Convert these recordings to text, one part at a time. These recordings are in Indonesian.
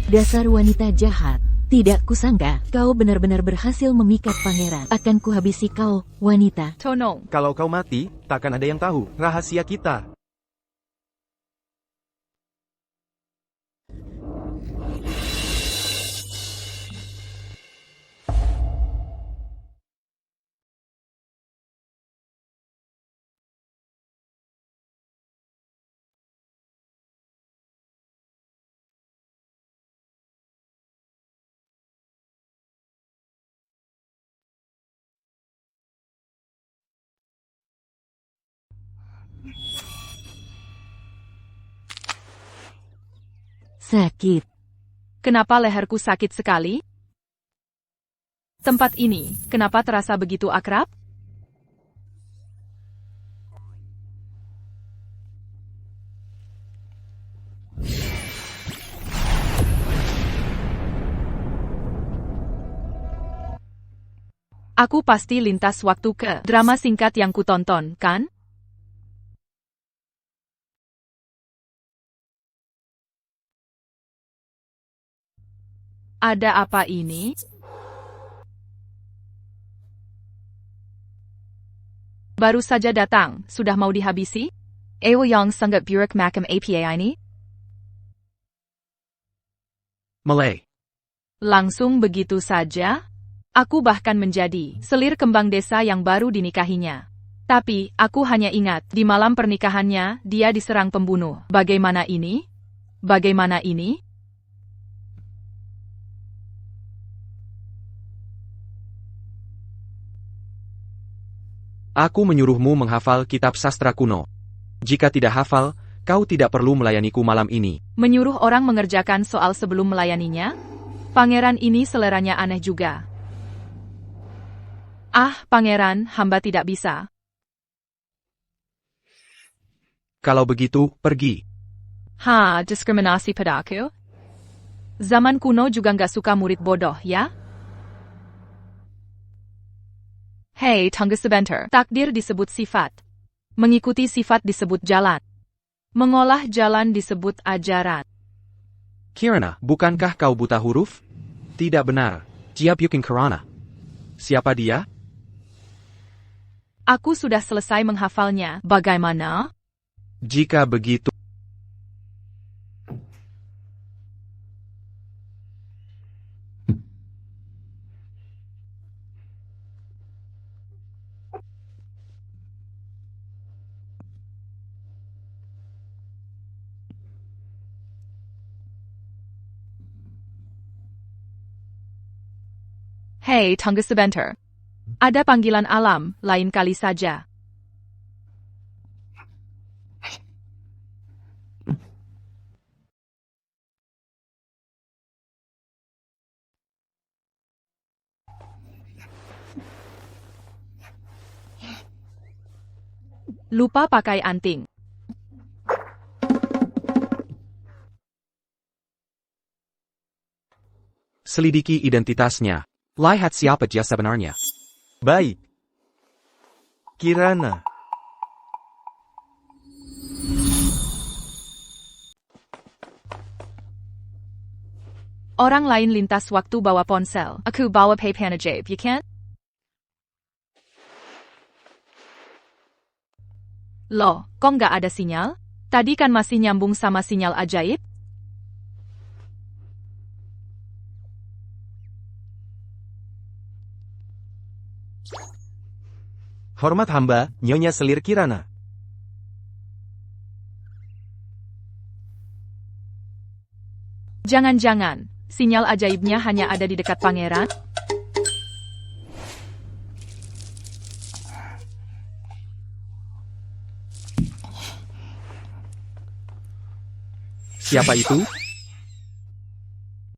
Dasar wanita jahat. Tidak kusangka, kau benar-benar berhasil memikat pangeran. Akan kuhabisi kau, wanita. Tolong. Kalau kau mati, takkan ada yang tahu rahasia kita. Sakit. Kenapa leherku sakit sekali? Tempat ini, kenapa terasa begitu akrab? Aku pasti lintas waktu ke drama singkat yang kutonton, kan? Ada apa ini? Baru saja datang, sudah mau dihabisi? Ewo yang sangat buruk macam apa ini? Malay. Langsung begitu saja? Aku bahkan menjadi selir kembang desa yang baru dinikahinya. Tapi, aku hanya ingat, di malam pernikahannya, dia diserang pembunuh. Bagaimana ini? Bagaimana ini? Aku menyuruhmu menghafal kitab sastra kuno. Jika tidak hafal, kau tidak perlu melayaniku malam ini. Menyuruh orang mengerjakan soal sebelum melayaninya? Pangeran ini seleranya aneh juga. Ah, pangeran, hamba tidak bisa. Kalau begitu, pergi. Diskriminasi padaku? Zaman kuno juga nggak suka murid bodoh, ya? Hei, tunggu sebentar. Takdir disebut sifat. Mengikuti sifat disebut jalan. Mengolah jalan disebut ajaran. Kirana, bukankah kau buta huruf? Tidak benar. Jiap Yukin Kirana. Siapa dia? Aku sudah selesai menghafalnya. Bagaimana? Jika begitu, Hei, tunggu sebentar. Ada panggilan alam, lain kali saja. Lupa pakai anting. selidiki identitasnya. Lihat siapa dia sebenarnya. Baik. Kirana. Orang lain lintas waktu bawa ponsel. Aku bawa papan ajaib, ya kan? Loh, kok nggak ada sinyal? Tadi kan masih nyambung sama sinyal ajaib? Hormat hamba, Nyonya Selir Kirana. Jangan-jangan, sinyal ajaibnya hanya ada di dekat pangeran? Siapa itu?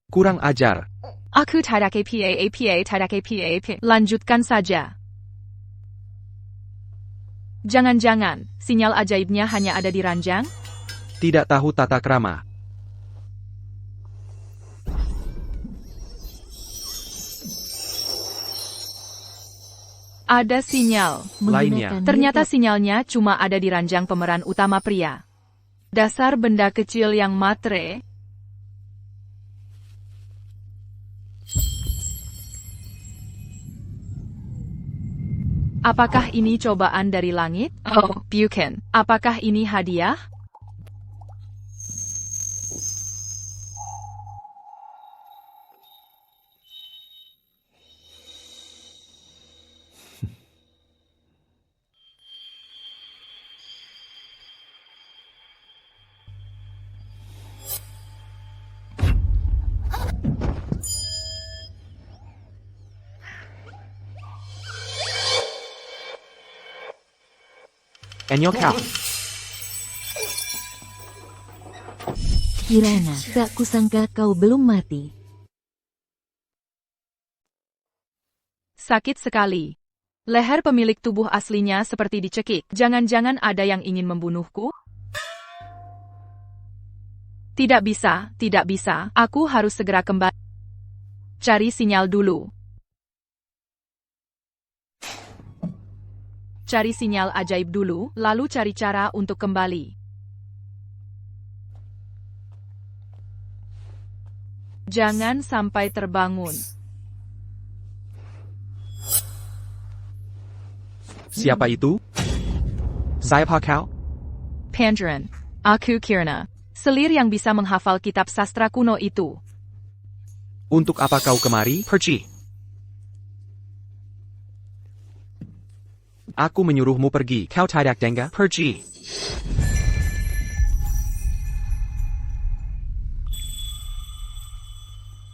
Kurang ajar. Aku tidak apa. Lanjutkan saja. Jangan-jangan, sinyal ajaibnya hanya ada di ranjang? Tidak tahu tata krama. Ada sinyal. Lainnya. Ternyata sinyalnya cuma ada di ranjang pemeran utama pria. Dasar benda kecil yang matre. Apakah ini cobaan dari langit? Oh, bukan. Apakah ini hadiah? Enyo kau. Kirana, tak kusangka kau belum mati. Sakit sekali. Leher pemilik tubuh aslinya seperti dicekik. Jangan-jangan ada yang ingin membunuhku? Tidak bisa, tidak bisa. Aku harus segera kembali. Cari sinyal dulu. Cari sinyal ajaib dulu, lalu cari cara untuk kembali. Jangan sampai terbangun. Siapa itu? Siapa kau? Pangeran. Aku Kirana. Selir yang bisa menghafal kitab sastra kuno itu. Untuk apa kau kemari? Pergi. Aku menyuruhmu pergi. Kau tidak dengar? Pergi.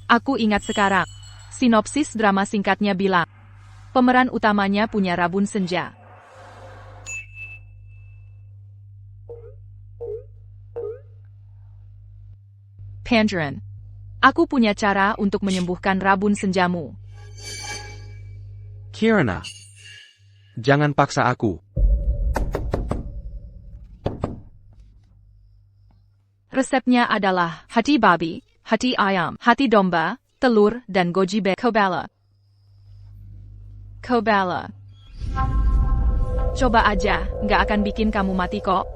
Aku ingat sekarang. Sinopsis drama singkatnya bilang, pemeran utamanya punya rabun senja. Pangeran. Aku punya cara untuk menyembuhkan rabun senjamu. Kirana. Jangan paksa aku. Resepnya adalah hati babi, hati ayam, hati domba, telur, dan goji kobala. Kobala. Coba aja, nggak akan bikin kamu mati kok.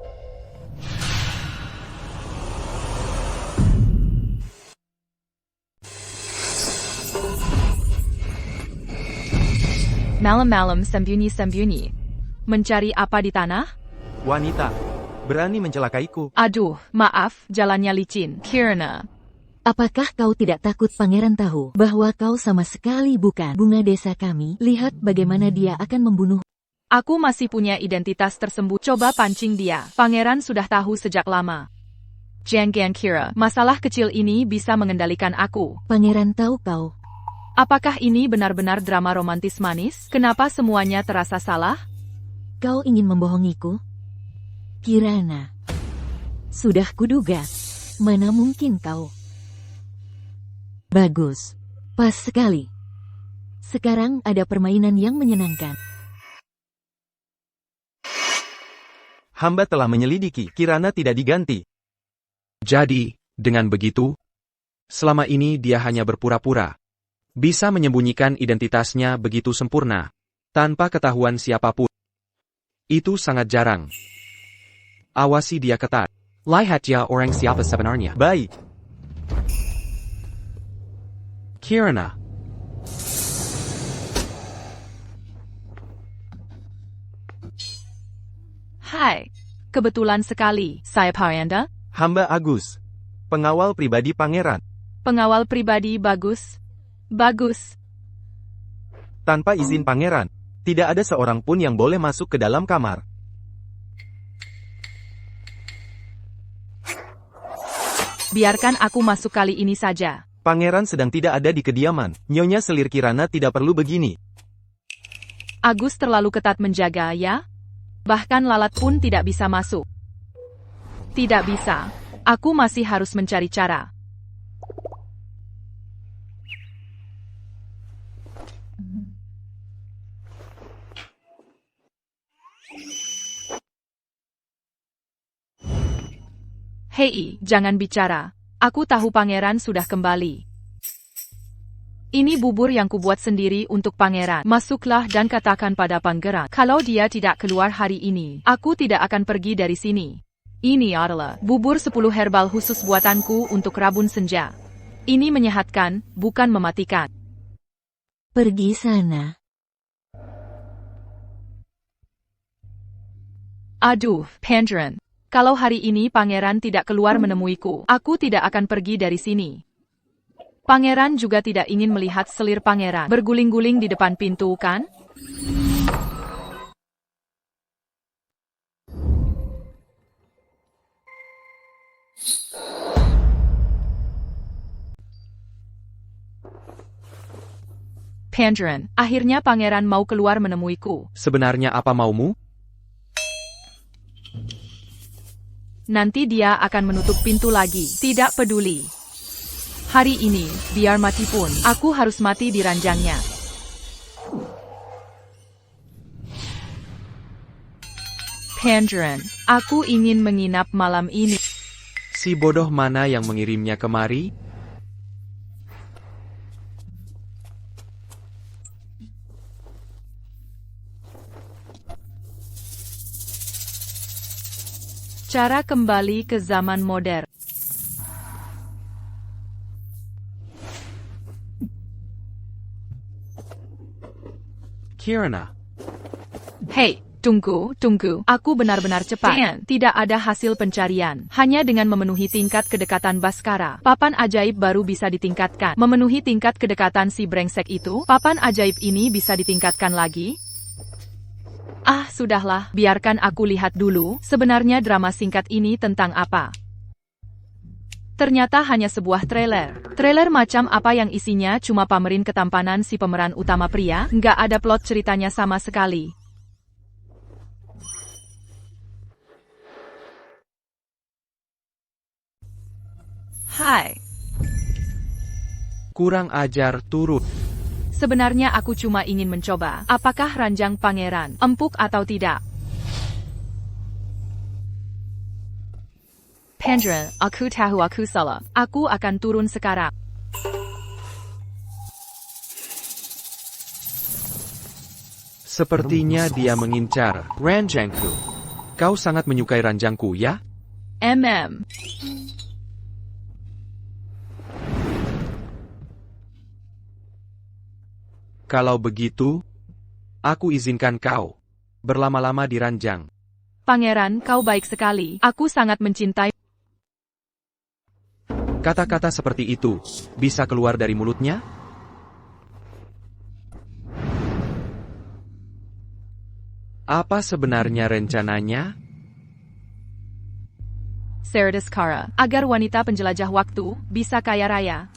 Malam-malam sembunyi-sembunyi. Mencari apa di tanah? Wanita, berani mencelakaiku. Aduh, maaf, jalannya licin. Kirana. Apakah kau tidak takut pangeran tahu bahwa kau sama sekali bukan bunga desa kami? Lihat bagaimana dia akan membunuh. Aku masih punya identitas tersembunyi. Coba pancing dia. Pangeran sudah tahu sejak lama. Jangan kira, masalah kecil ini bisa mengendalikan aku. Pangeran tahu kau. Apakah ini benar-benar drama romantis manis? Kenapa semuanya terasa salah? Kau ingin membohongiku? Kirana. Sudah kuduga. Mana mungkin kau? Bagus. Pas sekali. Sekarang ada permainan yang menyenangkan. Hamba telah menyelidiki, Kirana tidak diganti. Jadi, dengan begitu, selama ini dia hanya berpura-pura. Bisa menyembunyikan identitasnya begitu sempurna, tanpa ketahuan siapapun. Itu sangat jarang. Awasi dia ketat. Lihat ya orang siapa sebenarnya. Baik. Kirana. Hai. Kebetulan sekali, saya Anda. Hamba Agus. Pengawal pribadi pangeran. Pengawal pribadi bagus. Bagus. Tanpa izin pangeran, tidak ada seorang pun yang boleh masuk ke dalam kamar. Biarkan aku masuk kali ini saja. Pangeran sedang tidak ada di kediaman. Nyonya Selir Kirana tidak perlu begini. Agus terlalu ketat menjaga, ya? Bahkan lalat pun tidak bisa masuk. Tidak bisa. Aku masih harus mencari cara. Hei, jangan bicara. Aku tahu pangeran sudah kembali. Ini bubur yang kubuat sendiri untuk pangeran. Masuklah dan katakan pada pangeran, kalau dia tidak keluar hari ini, aku tidak akan pergi dari sini. Ini adalah bubur 10 herbal khusus buatanku untuk rabun senja. Ini menyehatkan, bukan mematikan. Pergi sana. Aduh, Pandren. Kalau hari ini pangeran tidak keluar menemuiku, aku tidak akan pergi dari sini. Pangeran juga tidak ingin melihat selir pangeran berguling-guling di depan pintu, kan? Pandren, akhirnya pangeran mau keluar menemuiku. Sebenarnya apa maumu? Nanti dia akan menutup pintu lagi. Tidak peduli. Hari ini, biar mati pun, aku harus mati di ranjangnya. Pandren, aku ingin menginap malam ini. Si bodoh mana yang mengirimnya kemari? Cara kembali ke zaman modern. Kirana. Hei, tunggu. Aku benar-benar cepat. Dan tidak ada hasil pencarian. Hanya dengan memenuhi tingkat kedekatan Baskara, papan ajaib baru bisa ditingkatkan. Memenuhi tingkat kedekatan si brengsek itu, papan ajaib ini bisa ditingkatkan lagi. Ah, sudahlah, biarkan aku lihat dulu, sebenarnya drama singkat ini tentang apa. Ternyata hanya sebuah trailer. Trailer macam apa yang isinya cuma pamerin ketampanan si pemeran utama pria, nggak ada plot ceritanya sama sekali. Hai. Kurang ajar turut. Sebenarnya aku cuma ingin mencoba, apakah ranjang pangeran empuk atau tidak. Pandren, aku tahu aku salah. Aku akan turun sekarang. Sepertinya dia mengincar ranjangku. Kau sangat menyukai ranjangku, ya? Kalau begitu, aku izinkan kau berlama-lama di ranjang. Pangeran, kau baik sekali. Aku sangat mencintai. Kata-kata seperti itu bisa keluar dari mulutnya? Apa sebenarnya rencananya? Saradaskara, agar wanita penjelajah waktu bisa kaya raya.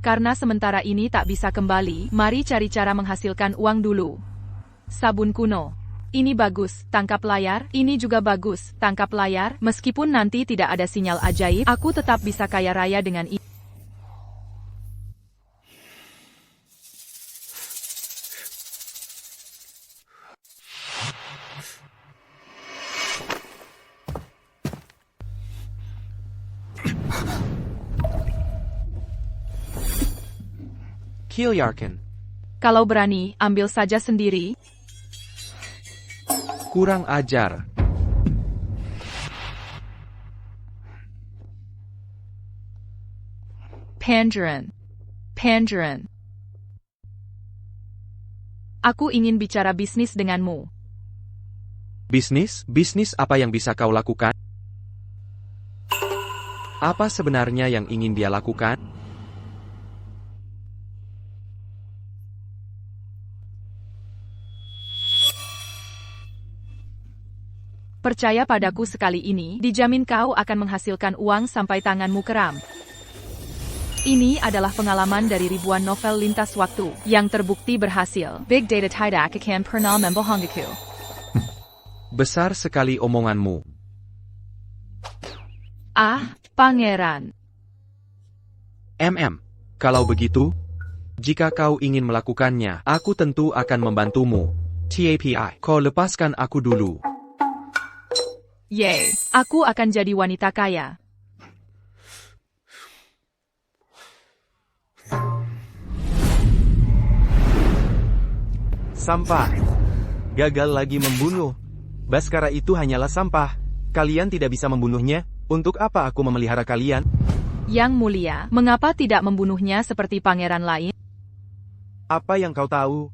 Karena sementara ini tak bisa kembali, mari cari cara menghasilkan uang dulu. Sabun kuno. Ini bagus, tangkap layar. Ini juga bagus, tangkap layar. Meskipun nanti tidak ada sinyal ajaib, aku tetap bisa kaya raya dengan ini. Kilyarkin. Kalau berani, ambil saja sendiri. Kurang ajar. Pandren. Aku ingin bicara bisnis denganmu. Bisnis? Bisnis apa yang bisa kau lakukan? Apa sebenarnya yang ingin dia lakukan? Percaya padaku sekali ini, dijamin kau akan menghasilkan uang sampai tanganmu kram. Ini adalah pengalaman dari ribuan novel lintas waktu, yang terbukti berhasil. Big data tidak akan pernah membohongiku. Besar sekali omonganmu. Ah, pangeran. Kalau begitu, jika kau ingin melakukannya, aku tentu akan membantumu. TAPI, kau lepaskan aku dulu. Yeay, aku akan jadi wanita kaya. Sampah. Gagal lagi membunuh. Baskara itu hanyalah sampah. Kalian tidak bisa membunuhnya. Untuk apa aku memelihara kalian? Yang mulia, mengapa tidak membunuhnya seperti pangeran lain? Apa yang kau tahu?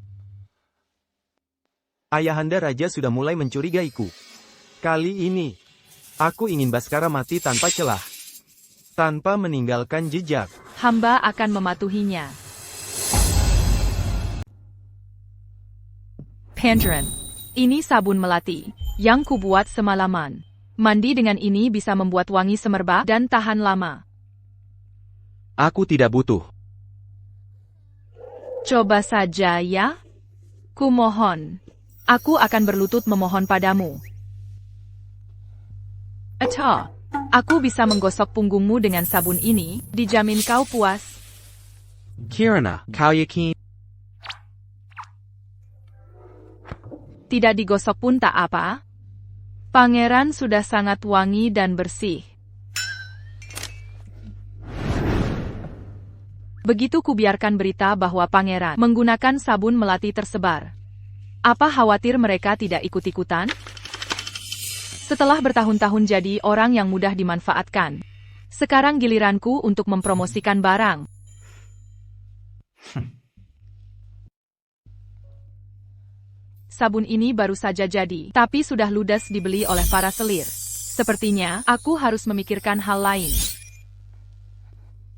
Ayahanda Raja sudah mulai mencurigaiku. Kali ini, aku ingin Baskara mati tanpa celah. Tanpa meninggalkan jejak. Hamba akan mematuhinya. Pandren. Ini sabun melati yang kubuat semalaman. Mandi dengan ini bisa membuat wangi semerbak dan tahan lama. Aku tidak butuh. Coba saja ya. Kumohon. Aku akan berlutut memohon padamu. Atau, aku bisa menggosok punggungmu dengan sabun ini, dijamin kau puas. Kirana, kau yakin? Tidak digosok pun tak apa. Pangeran sudah sangat wangi dan bersih. Begitu kubiarkan berita bahwa pangeran menggunakan sabun melati tersebar. Apa khawatir mereka tidak ikut-ikutan? Setelah bertahun-tahun jadi orang yang mudah dimanfaatkan. Sekarang giliranku untuk mempromosikan barang. Sabun ini baru saja jadi, tapi sudah ludes dibeli oleh para selir. Sepertinya, aku harus memikirkan hal lain.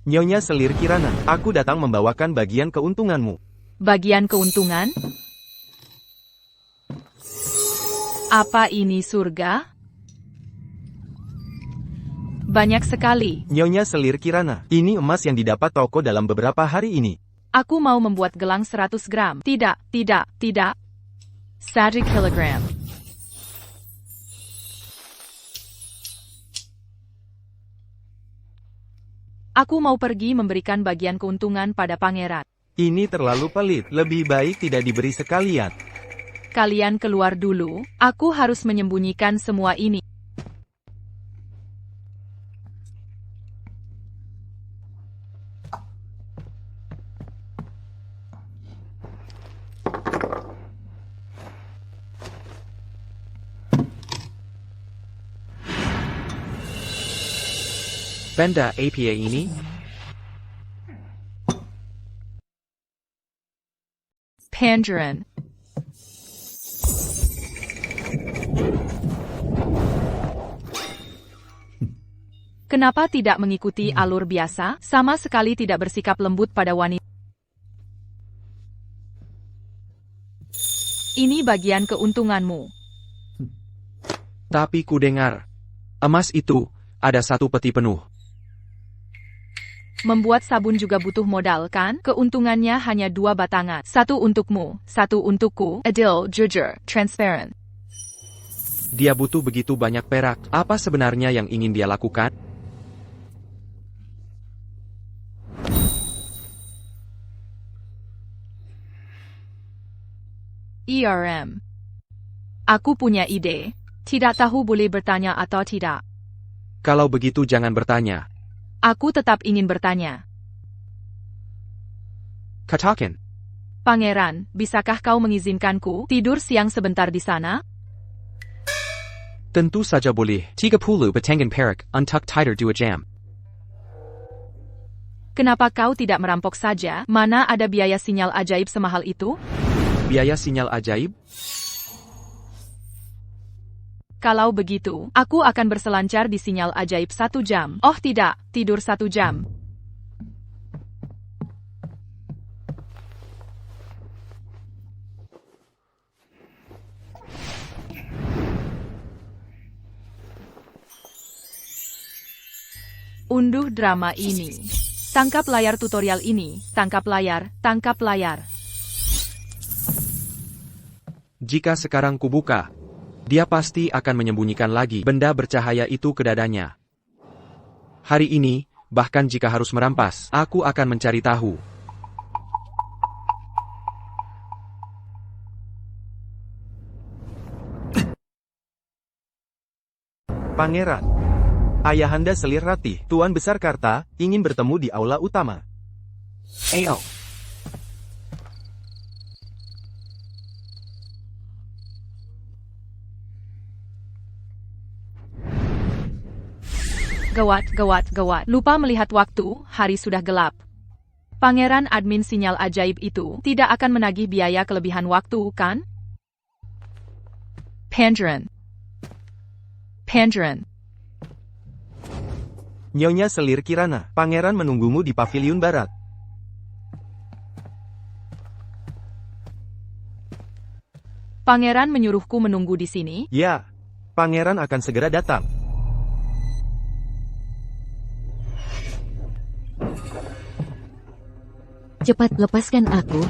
Nyonya Selir Kirana, aku datang membawakan bagian keuntunganmu. Bagian keuntungan? Apa ini surga? Banyak sekali. Nyonya Selir Kirana, ini emas yang didapat toko dalam beberapa hari ini. Aku mau membuat gelang 100 gram. Tidak, tidak, tidak. 1 kilogram. Aku mau pergi memberikan bagian keuntungan pada pangeran. Ini terlalu pelit, lebih baik tidak diberi sekalian. Kalian keluar dulu, aku harus menyembunyikan semua ini. Benda APA ini? Pandren. Kenapa tidak mengikuti alur biasa, sama sekali tidak bersikap lembut pada wanita? Ini bagian keuntunganmu. Tapi ku dengar, emas itu, ada satu peti penuh. Membuat sabun juga butuh modal kan? Keuntungannya hanya 2 batangan. 1 untukmu, 1 untukku. Adil, jujur, transparent. Dia butuh begitu banyak perak. Apa sebenarnya yang ingin dia lakukan? ERM. Aku punya ide. Tidak tahu boleh bertanya atau tidak. Kalau begitu jangan bertanya. Aku tetap ingin bertanya. Katakan. Pangeran, bisakah kau mengizinkanku tidur siang sebentar di sana? Tentu saja boleh. 30 batangan perak, untuck tighter 2 jam. Kenapa kau tidak merampok saja? Mana ada biaya sinyal ajaib semahal itu? Biaya sinyal ajaib? Kalau begitu, aku akan berselancar di sinyal ajaib 1 jam. Oh tidak, tidur 1 jam. Unduh drama ini. Tangkap layar tutorial ini, tangkap layar, tangkap layar. Jika sekarang kubuka, dia pasti akan menyembunyikan lagi benda bercahaya itu ke dadanya. Hari ini, bahkan jika harus merampas, aku akan mencari tahu. Pangeran. Ayahanda Selir Ratih, Tuan Besar Karta, ingin bertemu di aula utama. Ayo. Gawat, gawat, gawat. Lupa melihat waktu, hari sudah gelap. Pangeran admin sinyal ajaib itu tidak akan menagih biaya kelebihan waktu, kan? Pandren. Pandren. Nyonya Selir Kirana, pangeran menunggumu di paviliun barat. Pangeran menyuruhku menunggu di sini. Ya, pangeran akan segera datang. Cepat lepaskan aku.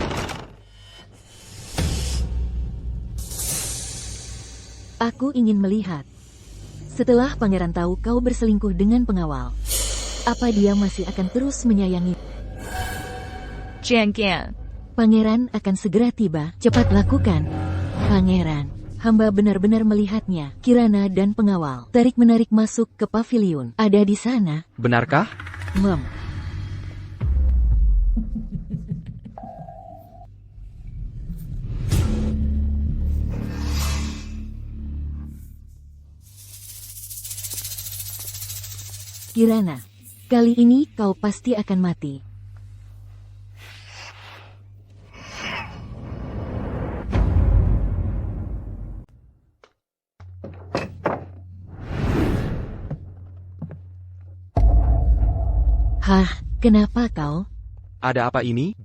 Aku ingin melihat. Setelah pangeran tahu kau berselingkuh dengan pengawal, apa dia masih akan terus menyayangi? Jian Gan. Pangeran akan segera tiba. Cepat lakukan. Pangeran, hamba benar-benar melihatnya. Kirana dan pengawal tarik-menarik masuk ke paviliun. Ada di sana. Benarkah? Mem. Kirana, kali ini kau pasti akan mati. Hah, kenapa kau? Ada apa ini?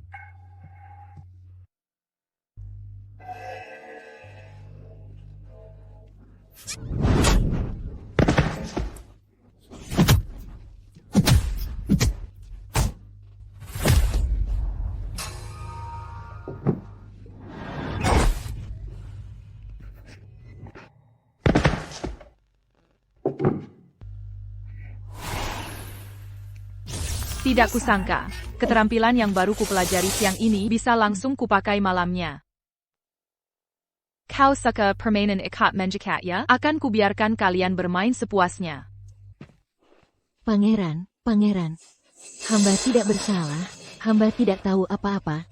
Tidak kusangka, keterampilan yang baru kupelajari siang ini bisa langsung kupakai malamnya. Kau suka permainan ikat menjikat ya? Akan kubiarkan kalian bermain sepuasnya. Pangeran, pangeran. Hamba tidak bersalah. Hamba tidak tahu apa-apa.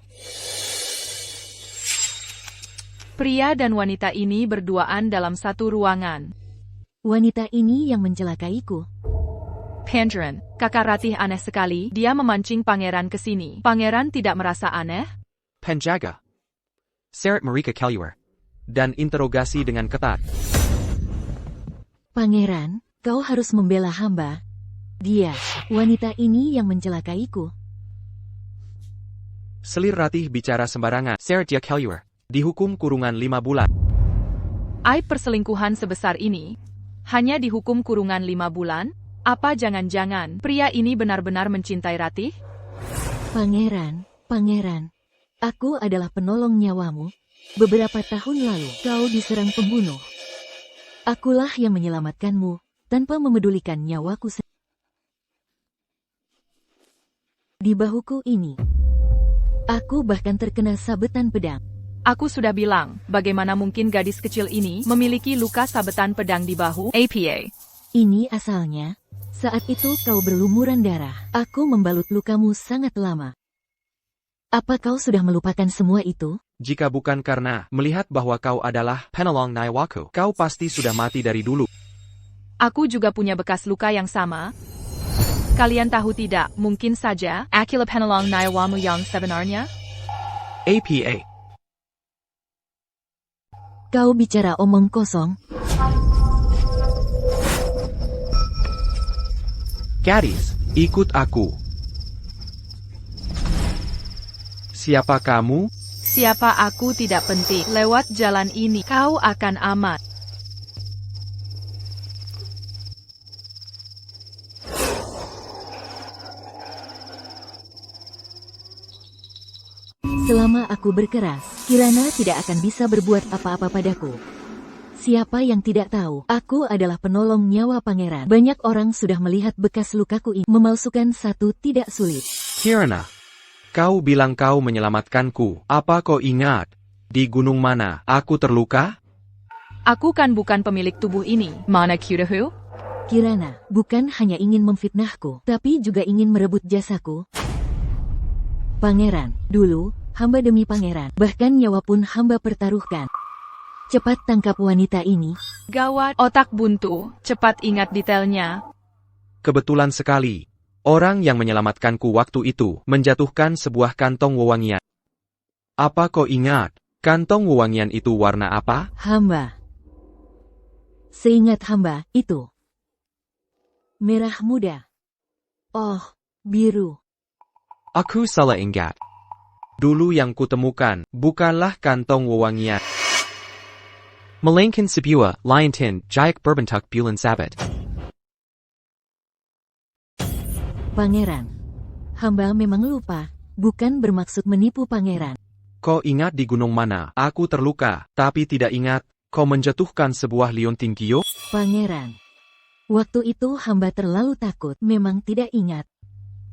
Pria dan wanita ini berduaan dalam satu ruangan. Wanita ini yang mencelakaiku. Pandren, kakak Ratih aneh sekali, dia memancing pangeran ke sini. Pangeran tidak merasa aneh? Penjaga. Seret Marika Kelliwer. Dan interogasi dengan ketat. Pangeran, kau harus membela hamba. Dia, wanita ini yang mencelakaiku. Selir Ratih bicara sembarangan. Seret Kelliwer. Dihukum kurungan 5 bulan. Aib perselingkuhan sebesar ini, hanya dihukum kurungan 5 bulan? Apa jangan-jangan pria ini benar-benar mencintai Ratih? Pangeran, pangeran. Aku adalah penolong nyawamu. Beberapa tahun lalu, kau diserang pembunuh. Akulah yang menyelamatkanmu, tanpa memedulikan nyawaku sendiri. Di bahuku ini, aku bahkan terkena sabetan pedang. Aku sudah bilang, bagaimana mungkin gadis kecil ini memiliki luka sabetan pedang di bahu? APA. Ini asalnya, saat itu kau berlumuran darah. Aku membalut lukamu sangat lama. Apa kau sudah melupakan semua itu? Jika bukan karena melihat bahwa kau adalah penolong Naiwaku, kau pasti sudah mati dari dulu. Aku juga punya bekas luka yang sama. Kalian tahu tidak, mungkin saja, akulah penolong Naiwamu yang sebenarnya? APA. Kau bicara omong kosong. Gadis, ikut aku. Siapa kamu? Siapa aku tidak penting. Lewat jalan ini, kau akan aman. Selama aku berkeras, Kirana tidak akan bisa berbuat apa-apa padaku. Siapa yang tidak tahu, aku adalah penolong nyawa pangeran. Banyak orang sudah melihat bekas lukaku ini. Memalsukan satu tidak sulit. Kirana. Kau bilang kau menyelamatkanku. Apa kau ingat? Di gunung mana aku terluka? Aku kan bukan pemilik tubuh ini. Mana Kirahu? Kirana, bukan hanya ingin memfitnahku, tapi juga ingin merebut jasaku. Pangeran, dulu, hamba demi pangeran, bahkan nyawa pun hamba pertaruhkan. Cepat tangkap wanita ini. Gawat, otak buntu. Cepat ingat detailnya. Kebetulan sekali. Orang yang menyelamatkanku waktu itu menjatuhkan sebuah kantong wewangian. Apa kau ingat? Kantong wewangian itu warna apa? Hamba. Seingat hamba, itu merah muda. Oh, biru. Aku salah ingat. Dulu yang kutemukan, bukanlah kantong wewangian. Melainkan sebuah liontin jayak berbentuk bulan sabat. Pangeran. Hamba memang lupa, bukan bermaksud menipu pangeran. Kau ingat di gunung mana aku terluka, tapi tidak ingat, kau menjatuhkan sebuah liontin giok? Pangeran. Waktu itu hamba terlalu takut, memang tidak ingat.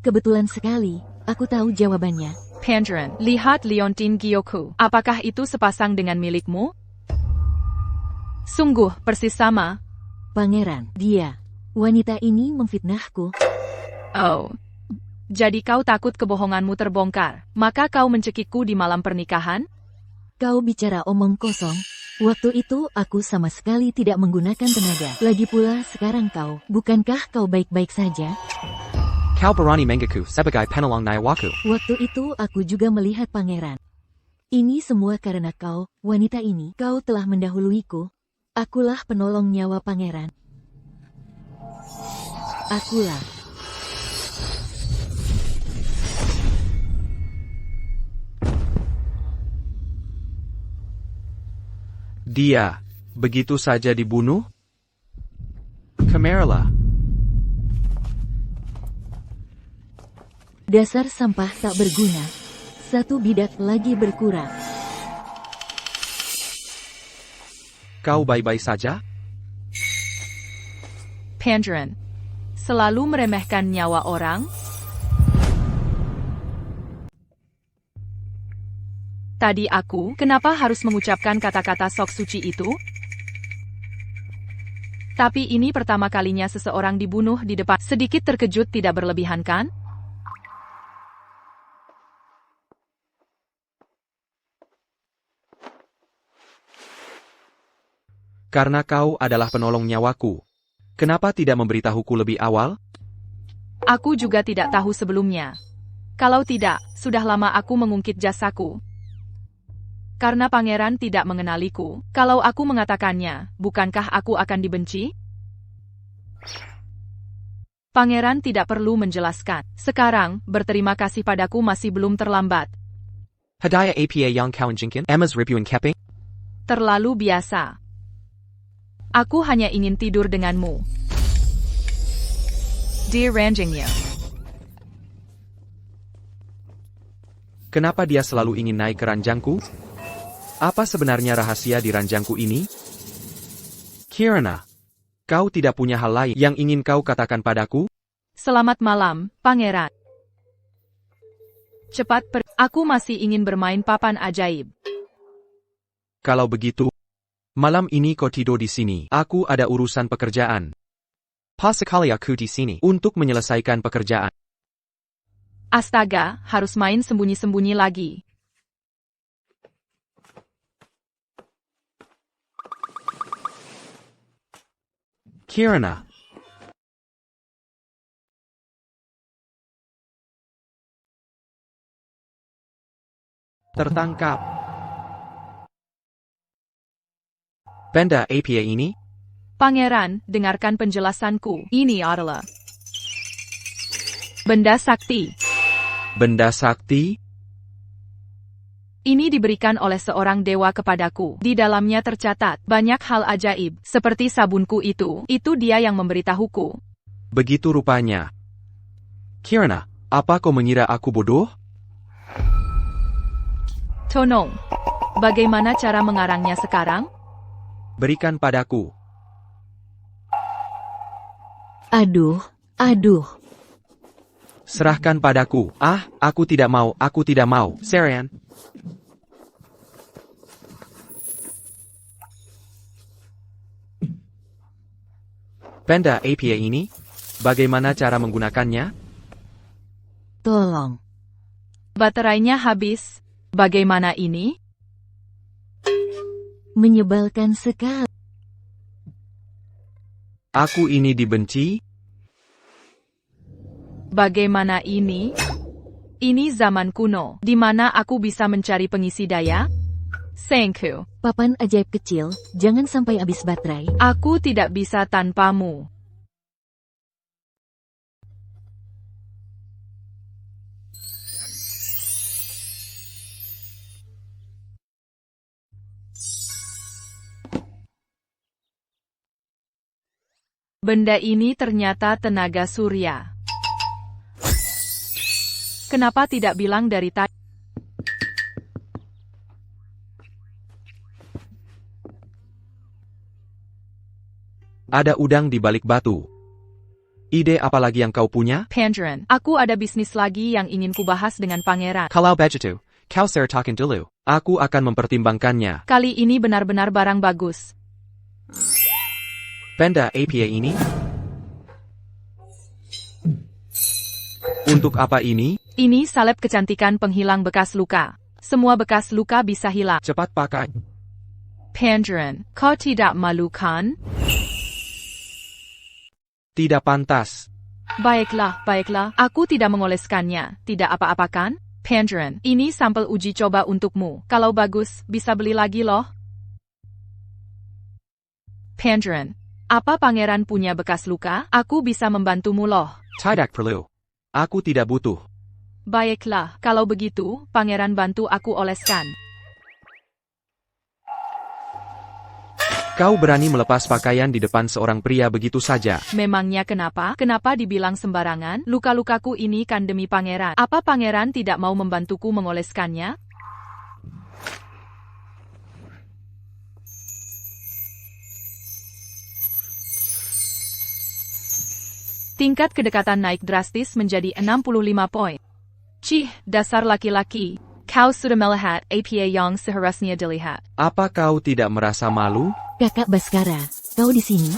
Kebetulan sekali, aku tahu jawabannya. Pangeran, lihat liontin Gyoku. Apakah itu sepasang dengan milikmu? Sungguh, persis sama. Pangeran, dia. Wanita ini memfitnahku. Oh. Jadi kau takut kebohonganmu terbongkar, maka kau mencekikku di malam pernikahan? Kau bicara omong kosong. Waktu itu aku sama sekali tidak menggunakan tenaga. Lagi pula sekarang kau, bukankah kau baik-baik saja? Kau berani mengaku sebagai penolong Nyawaku. Waktu itu aku juga melihat pangeran. Ini semua karena kau, wanita ini. Kau telah mendahuluiku. Akulah penolong nyawa pangeran. Akulah. Dia, begitu saja dibunuh? Kemarilah. Dasar sampah tak berguna. Satu bidak lagi berkurang. Kau baik-baik saja? Pangeran, selalu meremehkan nyawa orang? Tadi aku, kenapa harus mengucapkan kata-kata sok suci itu? Tapi ini pertama kalinya seseorang dibunuh di depan. Sedikit terkejut tidak berlebihan kan? Karena kau adalah penolong nyawaku. Kenapa tidak memberitahuku lebih awal? Aku juga tidak tahu sebelumnya. Kalau tidak, sudah lama aku mengungkit jasaku. Karena pangeran tidak mengenaliku, kalau aku mengatakannya, bukankah aku akan dibenci? Pangeran tidak perlu menjelaskan. Sekarang, berterima kasih padaku masih belum terlambat. Hadiah APA yang kau inginkan? Emma's ribuan keping? Terlalu biasa. Aku hanya ingin tidur denganmu. Di ranjangnya. Kenapa dia selalu ingin naik ke ranjangku? Apa sebenarnya rahasia di ranjangku ini? Kirana, kau tidak punya hal lain yang ingin kau katakan padaku? Selamat malam, pangeran. Cepat aku masih ingin bermain papan ajaib. Kalau begitu, malam ini kau tidur di sini. Aku ada urusan pekerjaan. Pasekali aku di sini untuk menyelesaikan pekerjaan. Astaga, harus main sembunyi-sembunyi lagi. Kirana. Tertangkap. Benda APA ini? Pangeran, dengarkan penjelasanku. Ini adalah benda sakti. Benda sakti? Ini diberikan oleh seorang dewa kepadaku. Di dalamnya tercatat banyak hal ajaib, seperti sabunku itu. Itu dia yang memberitahuku. Begitu rupanya. Kirana, apa kau mengira aku bodoh? Tonong, bagaimana cara mengarangnya sekarang? Berikan padaku. Aduh, aduh. Serahkan padaku. Ah, aku tidak mau, aku tidak mau. Serian. Benda APA ini? Bagaimana cara menggunakannya? Tolong. Baterainya habis. Bagaimana ini? Menyebalkan sekali. Aku ini dibenci? Bagaimana ini? Ini zaman kuno, di mana aku bisa mencari pengisi daya? Sayangku, Papan ajaib kecil, jangan sampai habis baterai. aku tidak bisa tanpamu. Benda ini ternyata tenaga surya. Kenapa tidak bilang dari tadi? Ada udang di balik batu. Ide apa lagi yang kau punya? Pangeran, aku ada bisnis lagi yang ingin kubahas dengan pangeran. Kalau begitu, kau sertakan dulu. Aku akan mempertimbangkannya. Kali ini benar-benar barang bagus. Benda APA ini? Untuk apa ini? Ini salep kecantikan penghilang bekas luka. Semua bekas luka bisa hilang. Cepat pakai. Pangeran, kau tidak malu kan? Tidak pantas. Baiklah, baiklah. Aku tidak mengoleskannya. Tidak apa-apa kan? Pangeran, ini sampel uji coba untukmu. Kalau bagus, bisa beli lagi loh. Pangeran, apa pangeran punya bekas luka? Aku bisa membantumu loh. Tidak perlu. Aku tidak butuh. Baiklah, kalau begitu, pangeran bantu aku oleskan. Kau berani melepas pakaian di depan seorang pria begitu saja. Memangnya kenapa? Kenapa dibilang sembarangan? Luka-lukaku ini kan demi pangeran. Apa pangeran tidak mau membantuku mengoleskannya? Tingkat kedekatan naik drastis menjadi 65 poin. Cih, dasar laki-laki. Kau sudah melihat apa yang seharusnya dilihat. Apa kau tidak merasa malu? Kakak Baskara, kau di sini?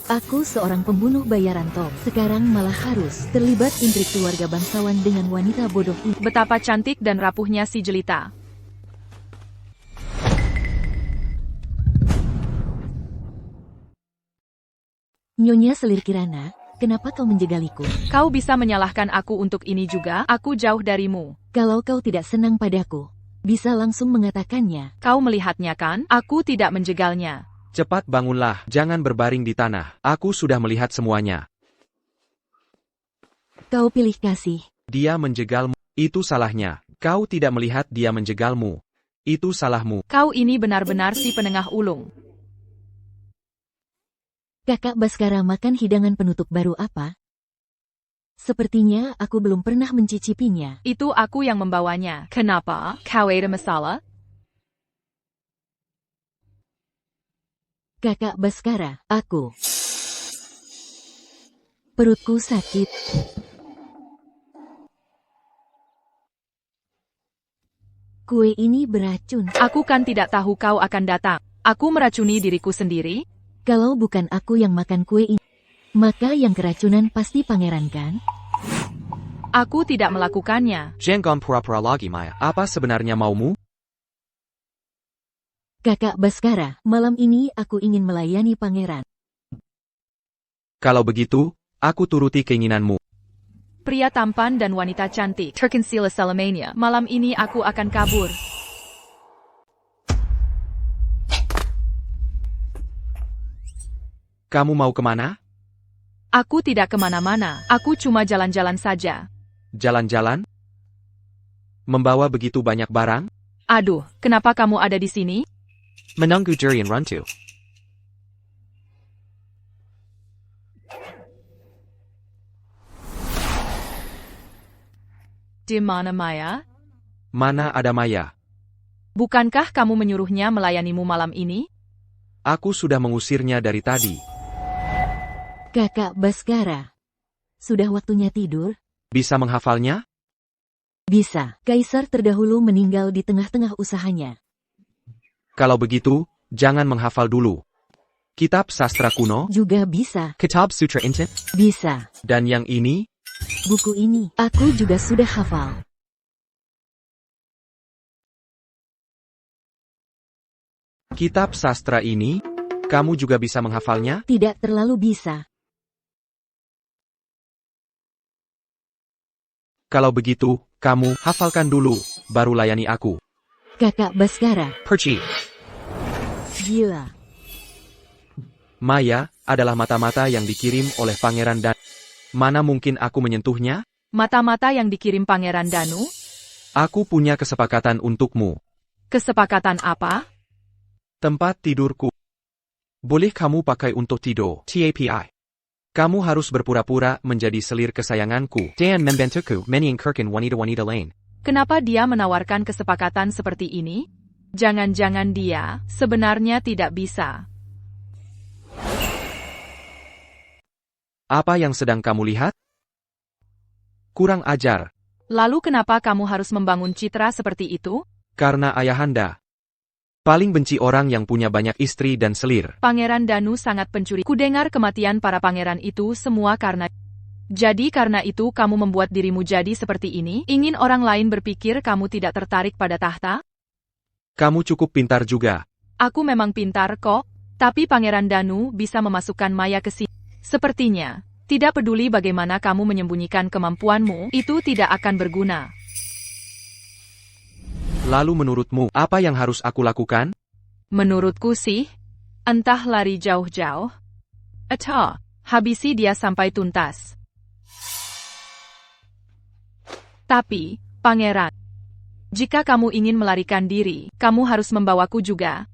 Aku seorang pembunuh bayaran Tom. Sekarang malah harus terlibat intrik keluarga bangsawan dengan wanita bodoh ini. Betapa cantik dan rapuhnya si jelita. Nyonya Selir Kirana, kenapa kau menjegaliku? Kau bisa menyalahkan aku untuk ini juga, aku jauh darimu. Kalau kau tidak senang padaku, bisa langsung mengatakannya. Kau melihatnya kan? Aku tidak menjegalnya. Cepat bangunlah, jangan berbaring di tanah. Aku sudah melihat semuanya. Kau pilih kasih. Dia menjegalmu. Itu salahnya. Kau tidak melihat dia menjegalmu. Itu salahmu. Kau ini benar-benar si penengah ulung. Kakak Baskara makan hidangan penutup baru apa? Sepertinya aku belum pernah mencicipinya. Itu aku yang membawanya. Kenapa? Kau ada masalah? Kakak Baskara, aku. Perutku sakit. Kue ini beracun. Aku kan tidak tahu kau akan datang. Aku meracuni diriku sendiri. Kalau bukan aku yang makan kue ini, maka yang keracunan pasti pangeran kan? Aku tidak melakukannya. Jangan pura-pura lagi, Maya. Apa sebenarnya maumu? Kakak Baskara, malam ini aku ingin melayani pangeran. Kalau begitu, aku turuti keinginanmu. Pria tampan dan wanita cantik. Terkensila selamanya. Malam ini aku akan kabur. Kamu mau kemana? Aku tidak kemana-mana. Aku cuma jalan-jalan saja. Jalan-jalan? Membawa begitu banyak barang? Aduh, kenapa kamu ada di sini? Menunggu Durian Runtu. Di mana Maya? Mana ada Maya? Bukankah kamu menyuruhnya melayanimu malam ini? Aku sudah mengusirnya dari tadi. Kakak Baskara, sudah waktunya tidur? Bisa menghafalnya? Bisa. Kaisar terdahulu meninggal di tengah-tengah usahanya. Kalau begitu, jangan menghafal dulu. Kitab sastra kuno? Juga bisa. Kitab Sutra Inten? Bisa. Dan yang ini? Buku ini, aku juga sudah hafal. Kitab sastra ini? Kamu juga bisa menghafalnya? Tidak terlalu bisa. Kalau begitu, kamu hafalkan dulu, baru layani aku. Kakak Baskara, Perci. gila. Maya adalah mata-mata yang dikirim oleh Pangeran Dan. Mana mungkin aku menyentuhnya? Mata-mata yang dikirim Pangeran Danu? Aku punya kesepakatan untukmu. Kesepakatan apa? Tempat tidurku. Boleh kamu pakai untuk tidur. TAPI. Kamu harus berpura-pura menjadi selir kesayanganku. Dan membantuku meningkirkan wanita-wanita lain. Kenapa dia menawarkan kesepakatan seperti ini? Jangan-jangan dia sebenarnya tidak bisa. Apa yang sedang kamu lihat? Kurang ajar. Lalu kenapa kamu harus membangun citra seperti itu? Karena ayahanda paling benci orang yang punya banyak istri dan selir. Pangeran Danu sangat pencuri. Kudengar kematian para pangeran itu semua karena... Jadi karena itu kamu membuat dirimu jadi seperti ini? Ingin orang lain berpikir kamu tidak tertarik pada tahta? Kamu cukup pintar juga. Aku memang pintar kok, tapi Pangeran Danu bisa memasukkan Maya ke sini. Sepertinya, tidak peduli bagaimana kamu menyembunyikan kemampuanmu, itu tidak akan berguna. Lalu menurutmu, apa yang harus aku lakukan? Menurutku sih, entah lari jauh-jauh, atau habisi dia sampai tuntas. Tapi, Pangeran, jika kamu ingin melarikan diri, kamu harus membawaku juga.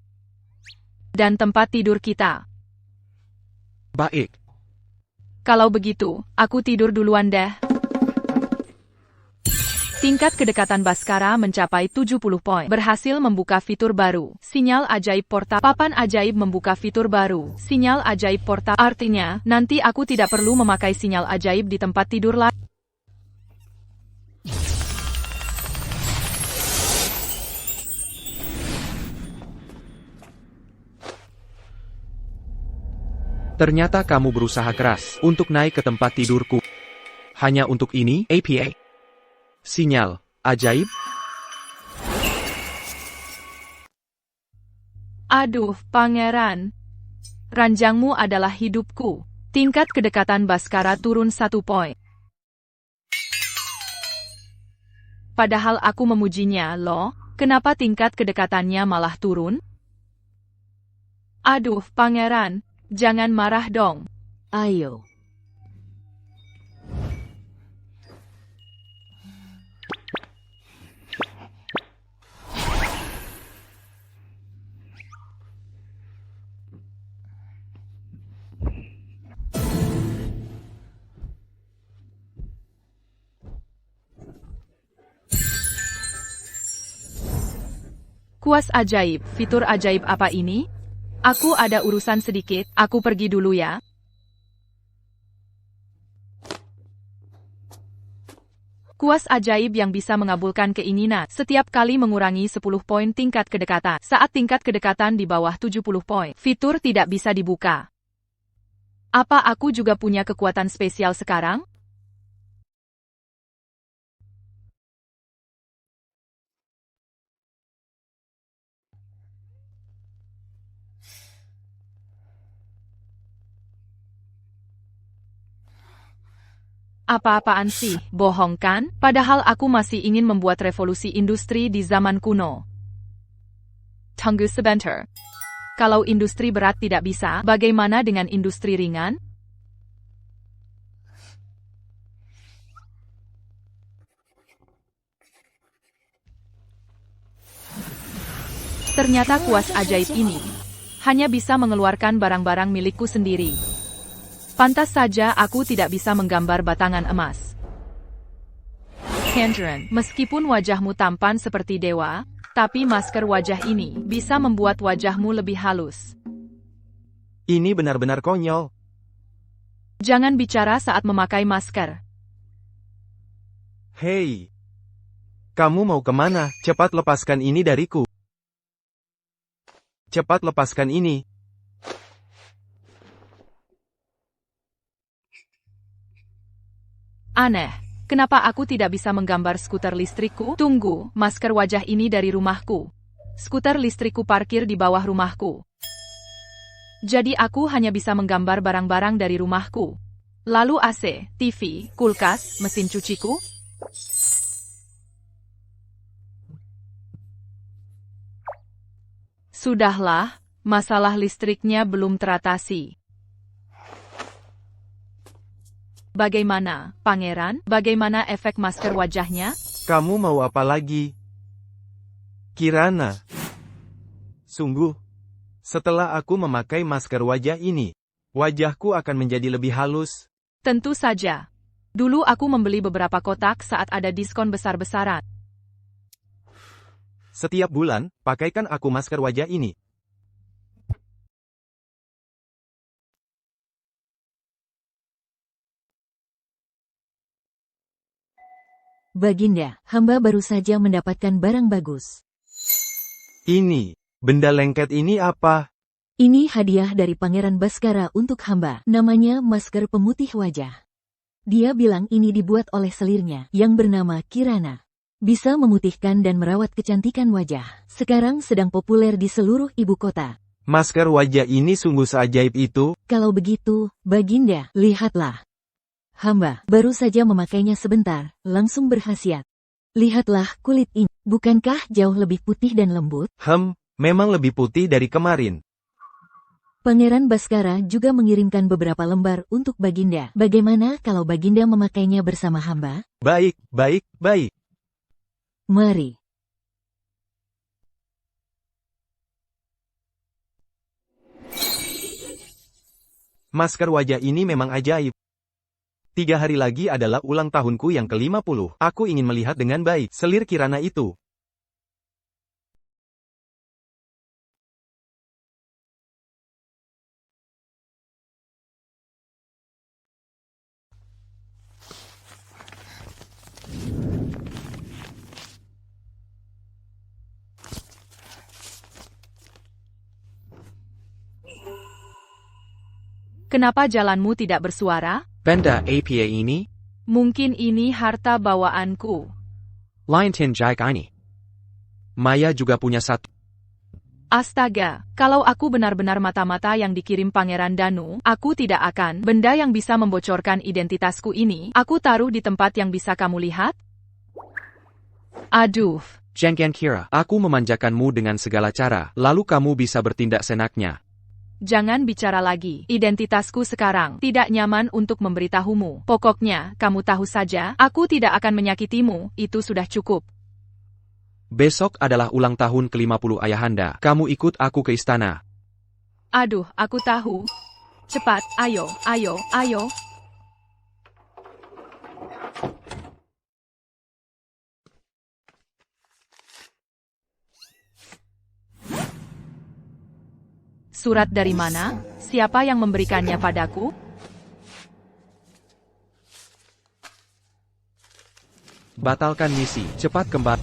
Dan tempat tidur kita. Baik. Kalau begitu, aku tidur duluan deh. Tingkat kedekatan Baskara mencapai 70 poin. Berhasil membuka fitur baru. Sinyal ajaib portal. Papan ajaib membuka fitur baru. Sinyal ajaib portal. Artinya, nanti aku tidak perlu memakai sinyal ajaib di tempat tidur lagi. Ternyata kamu berusaha keras untuk naik ke tempat tidurku. Hanya untuk ini, APA. Sinyal ajaib. Aduh, Pangeran. Ranjangmu adalah hidupku. Tingkat kedekatan Baskara turun 1 poin. Padahal aku memujinya, loh. Kenapa tingkat kedekatannya malah turun? Aduh, Pangeran. Jangan marah dong. Ayo. Kuas ajaib, fitur ajaib apa ini? Aku ada urusan sedikit, aku pergi dulu ya. Kuas ajaib yang bisa mengabulkan keinginan, setiap kali mengurangi 10 poin tingkat kedekatan. Saat tingkat kedekatan di bawah 70 poin, fitur tidak bisa dibuka. Apa aku juga punya kekuatan spesial sekarang? Apa-apaan sih, bohong kan? Padahal aku masih ingin membuat revolusi industri di zaman kuno. Tunggu sebentar. Kalau industri berat tidak bisa, bagaimana dengan industri ringan? Ternyata kuas ajaib ini hanya bisa mengeluarkan barang-barang milikku sendiri. Pantas saja aku tidak bisa menggambar batangan emas. Kendron, meskipun wajahmu tampan seperti dewa, tapi masker wajah ini bisa membuat wajahmu lebih halus. Ini benar-benar konyol. Jangan bicara saat memakai masker. Hei. Kamu mau kemana? Cepat lepaskan ini dariku. Cepat lepaskan ini. Aneh, kenapa aku tidak bisa menggambar skuter listrikku? Tunggu, masker wajah ini dari rumahku. Skuter listrikku parkir di bawah rumahku. Jadi aku hanya bisa menggambar barang-barang dari rumahku. Lalu AC, TV, kulkas, mesin cuciku? Sudahlah, masalah listriknya belum teratasi. Bagaimana, Pangeran? Bagaimana efek masker wajahnya? Kamu mau apa lagi? Kirana. Sungguh. Setelah aku memakai masker wajah ini, wajahku akan menjadi lebih halus. Tentu saja. Dulu aku membeli beberapa kotak saat ada diskon besar-besaran. Setiap bulan, pakaikan aku masker wajah ini. Baginda, hamba baru saja mendapatkan barang bagus. Ini, benda lengket ini apa? Ini hadiah dari Pangeran Baskara untuk hamba. Namanya masker pemutih wajah. Dia bilang ini dibuat oleh selirnya, yang bernama Kirana. Bisa memutihkan dan merawat kecantikan wajah. Sekarang sedang populer di seluruh ibu kota. Masker wajah ini sungguh seajaib itu. Kalau begitu, Baginda, lihatlah. Hamba baru saja memakainya sebentar, langsung berkhasiat. Lihatlah kulit ini, bukankah jauh lebih putih dan lembut? Memang lebih putih dari kemarin. Pangeran Baskara juga mengirimkan beberapa lembar untuk Baginda. Bagaimana kalau Baginda memakainya bersama hamba? Baik, baik, baik. Mari. Masker wajah ini memang ajaib. 3 hari lagi adalah ulang tahunku yang ke-50. Aku ingin melihat dengan baik selir Kirana itu. Kenapa jalanmu tidak bersuara? Benda APA ini? Mungkin ini harta bawaanku. Lain tinjai ini. Maya juga punya satu. Astaga, kalau aku benar-benar mata-mata yang dikirim Pangeran Danu, aku tidak akan. Benda yang bisa membocorkan identitasku ini, aku taruh di tempat yang bisa kamu lihat? Aduh. Jengken Kira, aku memanjakanmu dengan segala cara, lalu kamu bisa bertindak senaknya. Jangan bicara lagi. Identitasku sekarang tidak nyaman untuk memberitahumu. Pokoknya, kamu tahu saja, aku tidak akan menyakitimu, itu sudah cukup. Besok adalah ulang tahun ke-50 ayahanda. Kamu ikut aku ke istana. Aduh, aku tahu. Cepat, ayo, ayo, ayo. Surat dari mana? Siapa yang memberikannya padaku? Batalkan misi, cepat kembali.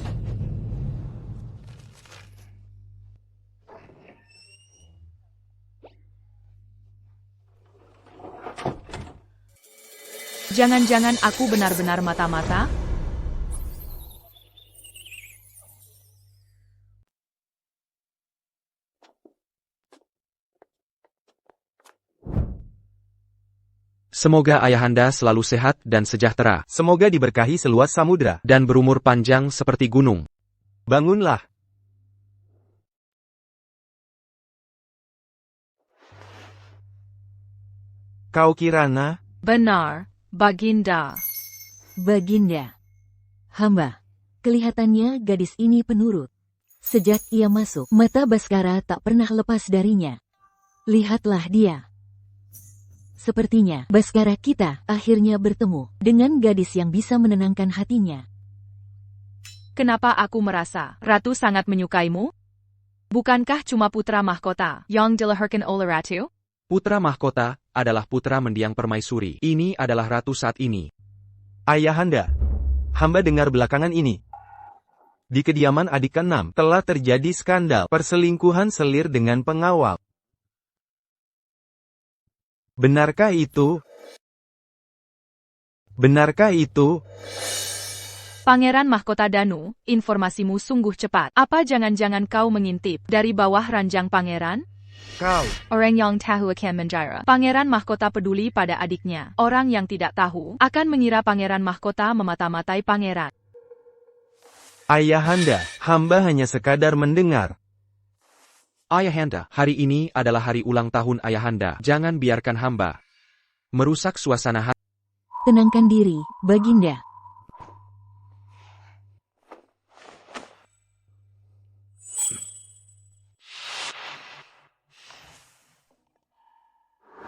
Jangan-jangan aku benar-benar mata-mata? Semoga ayahanda selalu sehat dan sejahtera. Semoga diberkahi seluas samudra. Dan berumur panjang seperti gunung. Bangunlah. Kau Kirana? Benar, Baginda. Baginda. Hamba. Kelihatannya gadis ini penurut. Sejak ia masuk, mata Baskara tak pernah lepas darinya. Lihatlah dia. Sepertinya, Baskara kita akhirnya bertemu dengan gadis yang bisa menenangkan hatinya. Kenapa aku merasa Ratu sangat menyukaimu? Bukankah cuma putra mahkota, yang dilahirkan oleh Ratu? Putra mahkota adalah putra mendiang permaisuri. Ini adalah ratu saat ini. Ayahanda, hamba dengar belakangan ini. Di kediaman adik ke-6 telah terjadi skandal perselingkuhan selir dengan pengawal. Benarkah itu? Benarkah itu? Pangeran Mahkota Danu, informasimu sungguh cepat. Apa jangan-jangan kau mengintip dari bawah ranjang pangeran? Kau. Orang yang tahu akan menjara. Pangeran Mahkota peduli pada adiknya. Orang yang tidak tahu akan mengira Pangeran Mahkota memata-matai pangeran. Ayahanda, hamba hanya sekadar mendengar. Ayahanda, hari ini adalah hari ulang tahun Ayahanda. Jangan biarkan hamba merusak suasana hati. Tenangkan diri, Baginda.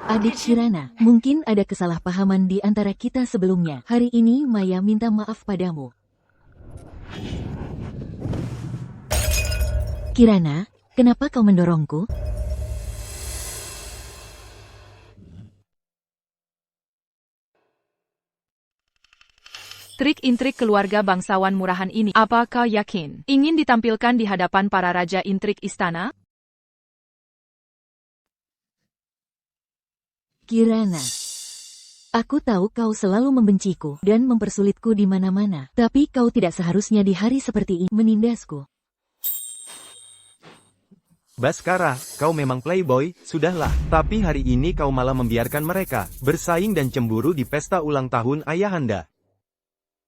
Adik Kirana, mungkin ada kesalahpahaman di antara kita sebelumnya. Hari ini Maya minta maaf padamu. Kirana, kenapa kau mendorongku? Trik-intrik keluarga bangsawan murahan ini, apa kau yakin ingin ditampilkan di hadapan para raja intrik istana? Kirana, aku tahu kau selalu membenciku dan mempersulitku di mana-mana, tapi kau tidak seharusnya di hari seperti ini menindasku. Baskara, kau memang playboy, sudahlah. Tapi hari ini kau malah membiarkan mereka bersaing dan cemburu di pesta ulang tahun Ayahanda.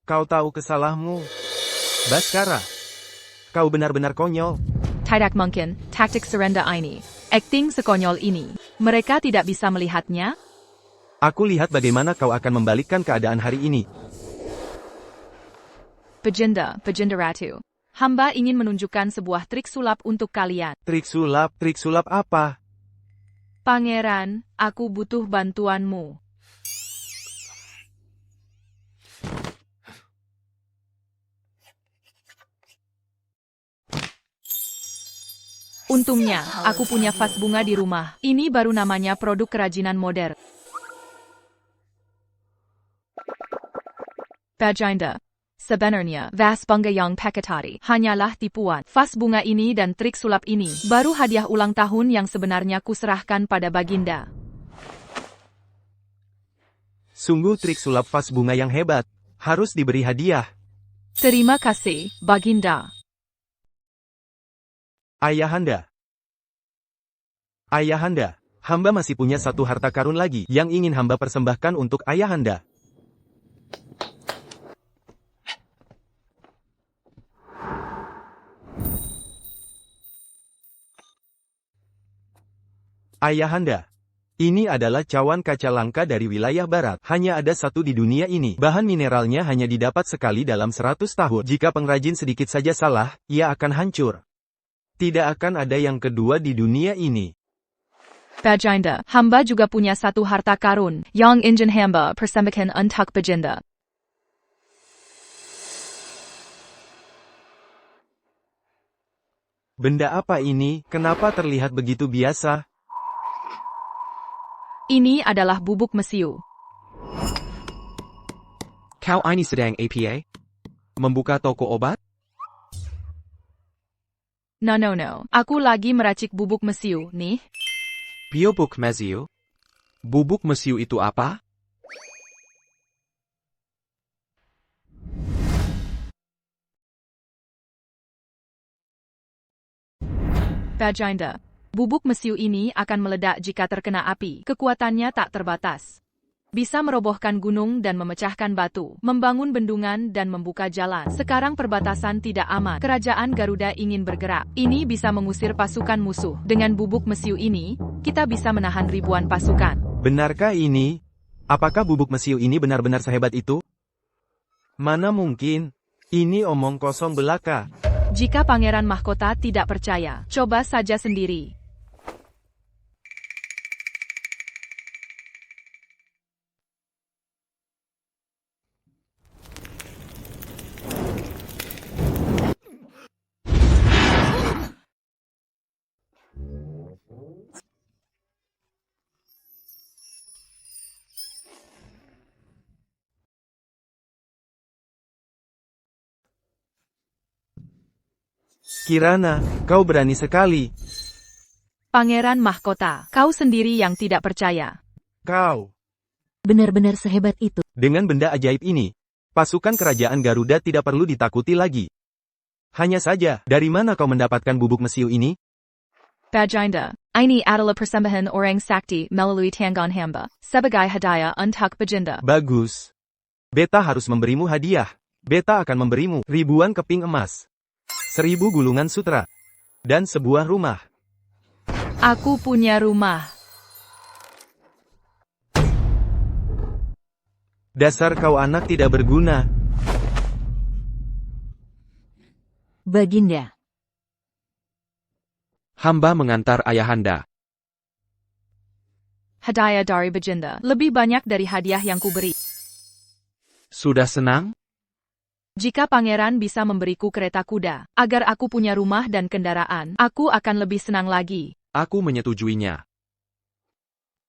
Kau tahu kesalahanmu. Baskara, kau benar-benar konyol. Tidak mungkin, taktik Serenda ini. Akting sekonyol ini. Mereka tidak bisa melihatnya? Aku lihat bagaimana kau akan membalikkan keadaan hari ini. Baginda Ratu. Hamba ingin menunjukkan sebuah trik sulap untuk kalian. Trik sulap apa? Pangeran, aku butuh bantuanmu. Untungnya, aku punya vas bunga di rumah. Ini baru namanya produk kerajinan modern. Baginda. Sebenarnya, vas bunga yang paketari hanyalah tipuan. Vas bunga ini dan trik sulap ini baru hadiah ulang tahun yang sebenarnya kuserahkan pada Baginda. Sungguh trik sulap vas bunga yang hebat. Harus diberi hadiah. Terima kasih, Baginda. Ayahanda. Ayahanda, hamba masih punya satu harta karun lagi yang ingin hamba persembahkan untuk Ayahanda. Ayahanda, ini adalah cawan kaca langka dari wilayah barat. Hanya ada satu di dunia ini. Bahan mineralnya hanya didapat sekali dalam 100 tahun. Jika pengrajin sedikit saja salah, ia akan hancur. Tidak akan ada yang kedua di dunia ini. Baginda, hamba juga punya satu harta karun yang ingin hamba persembahkan untuk Baginda. Benda apa ini? Kenapa terlihat begitu biasa? Ini adalah bubuk mesiu. Kau ini sedang apa? Membuka toko obat? No. Aku lagi meracik bubuk mesiu, nih. Bubuk mesiu? Bubuk mesiu itu apa? Baginda. Bubuk mesiu ini akan meledak jika terkena api. Kekuatannya tak terbatas. Bisa merobohkan gunung dan memecahkan batu, membangun bendungan dan membuka jalan. Sekarang perbatasan tidak aman. Kerajaan Garuda ingin bergerak. Ini bisa mengusir pasukan musuh. Dengan bubuk mesiu ini, kita bisa menahan ribuan pasukan. Benarkah ini? Apakah bubuk mesiu ini benar-benar sehebat itu? Mana mungkin? Ini omong kosong belaka. Jika Pangeran Mahkota tidak percaya, coba saja sendiri. Kirana, kau berani sekali. Pangeran Mahkota, kau sendiri yang tidak percaya. Kau. Benar-benar sehebat itu. Dengan benda ajaib ini, pasukan kerajaan Garuda tidak perlu ditakuti lagi. Hanya saja, dari mana kau mendapatkan bubuk mesiu ini? Baginda, ini adalah persembahan orang sakti melalui tangan hamba, sebagai hadiah untuk Baginda. Bagus. Beta harus memberimu hadiah. Beta akan memberimu ribuan keping emas, 1000 gulungan sutra, dan sebuah rumah. Aku punya rumah. Dasar kau anak tidak berguna. Baginda. Hamba mengantar ayahanda. Hadiah dari Baginda. Lebih banyak dari hadiah yang kuberi. Sudah senang? Jika pangeran bisa memberiku kereta kuda, agar aku punya rumah dan kendaraan, aku akan lebih senang lagi. Aku menyetujuinya.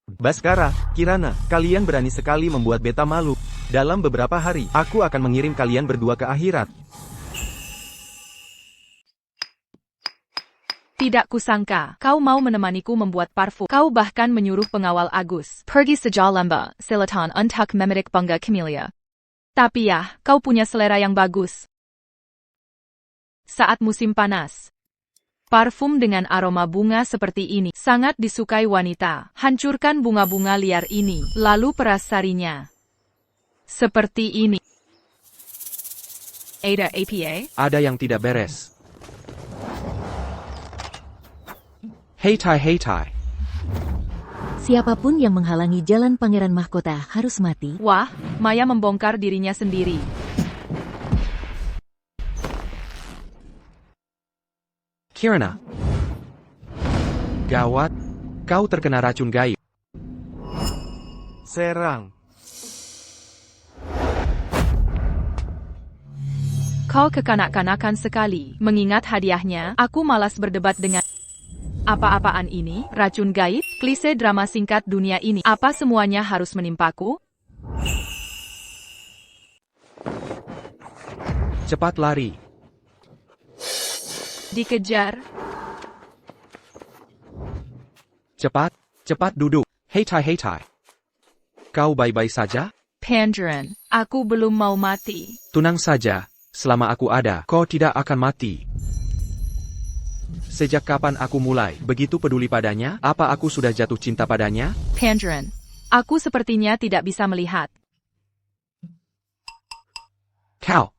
Baskara, Kirana, kalian berani sekali membuat beta malu. Dalam beberapa hari, aku akan mengirim kalian berdua ke akhirat. Tidak kusangka, kau mau menemaniku membuat parfum. Kau bahkan menyuruh pengawal Agus pergi sejauh lembah, selatan untuk memetik bunga camellia. Tapi ya, kau punya selera yang bagus. Saat musim panas, parfum dengan aroma bunga seperti ini sangat disukai wanita. Hancurkan bunga-bunga liar ini, lalu peras sarinya. Seperti ini. Ada apa? Ada yang tidak beres. Hei Tai. Siapapun yang menghalangi jalan Pangeran Mahkota harus mati. Wah, Maya membongkar dirinya sendiri. Kirana. Gawat, kau terkena racun gaib. Serang. Kau kekanak-kanakan sekali. Mengingat hadiahnya, aku malas berdebat dengan... Apa-apaan ini? Racun gaib? Klise drama singkat dunia ini. Apa semuanya harus menimpaku? Cepat lari. Dikejar. Cepat duduk. Hei Tai. Kau baik-baik saja? Pangeran, aku belum mau mati. Tenang saja, selama aku ada, kau tidak akan mati. Sejak kapan aku mulai begitu peduli padanya? Apa aku sudah jatuh cinta padanya? Pangeran, aku sepertinya tidak bisa melihat. Kau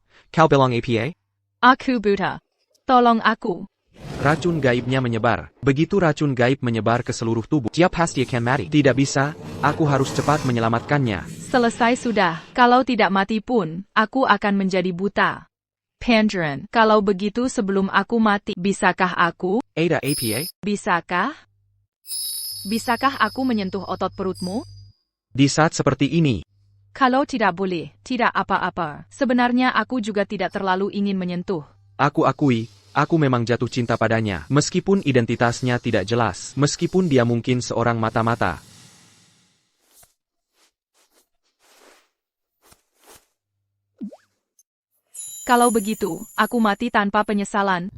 bilang apa? Aku buta. Tolong aku. Racun gaibnya menyebar. Begitu racun gaib menyebar ke seluruh tubuh, dia pasti akan mati. Tidak bisa, aku harus cepat menyelamatkannya. Selesai sudah. Kalau tidak mati pun, aku akan menjadi buta. Pangeran, kalau begitu sebelum aku mati, bisakah aku? Ada apa? Bisakah? Bisakah aku menyentuh otot perutmu? Di saat seperti ini, Kalau tidak boleh, tidak apa-apa. Sebenarnya aku juga tidak terlalu ingin menyentuh. aku akui, aku memang jatuh cinta padanya. Meskipun identitasnya tidak jelas, meskipun dia mungkin seorang mata-mata. Kalau begitu, aku mati tanpa penyesalan.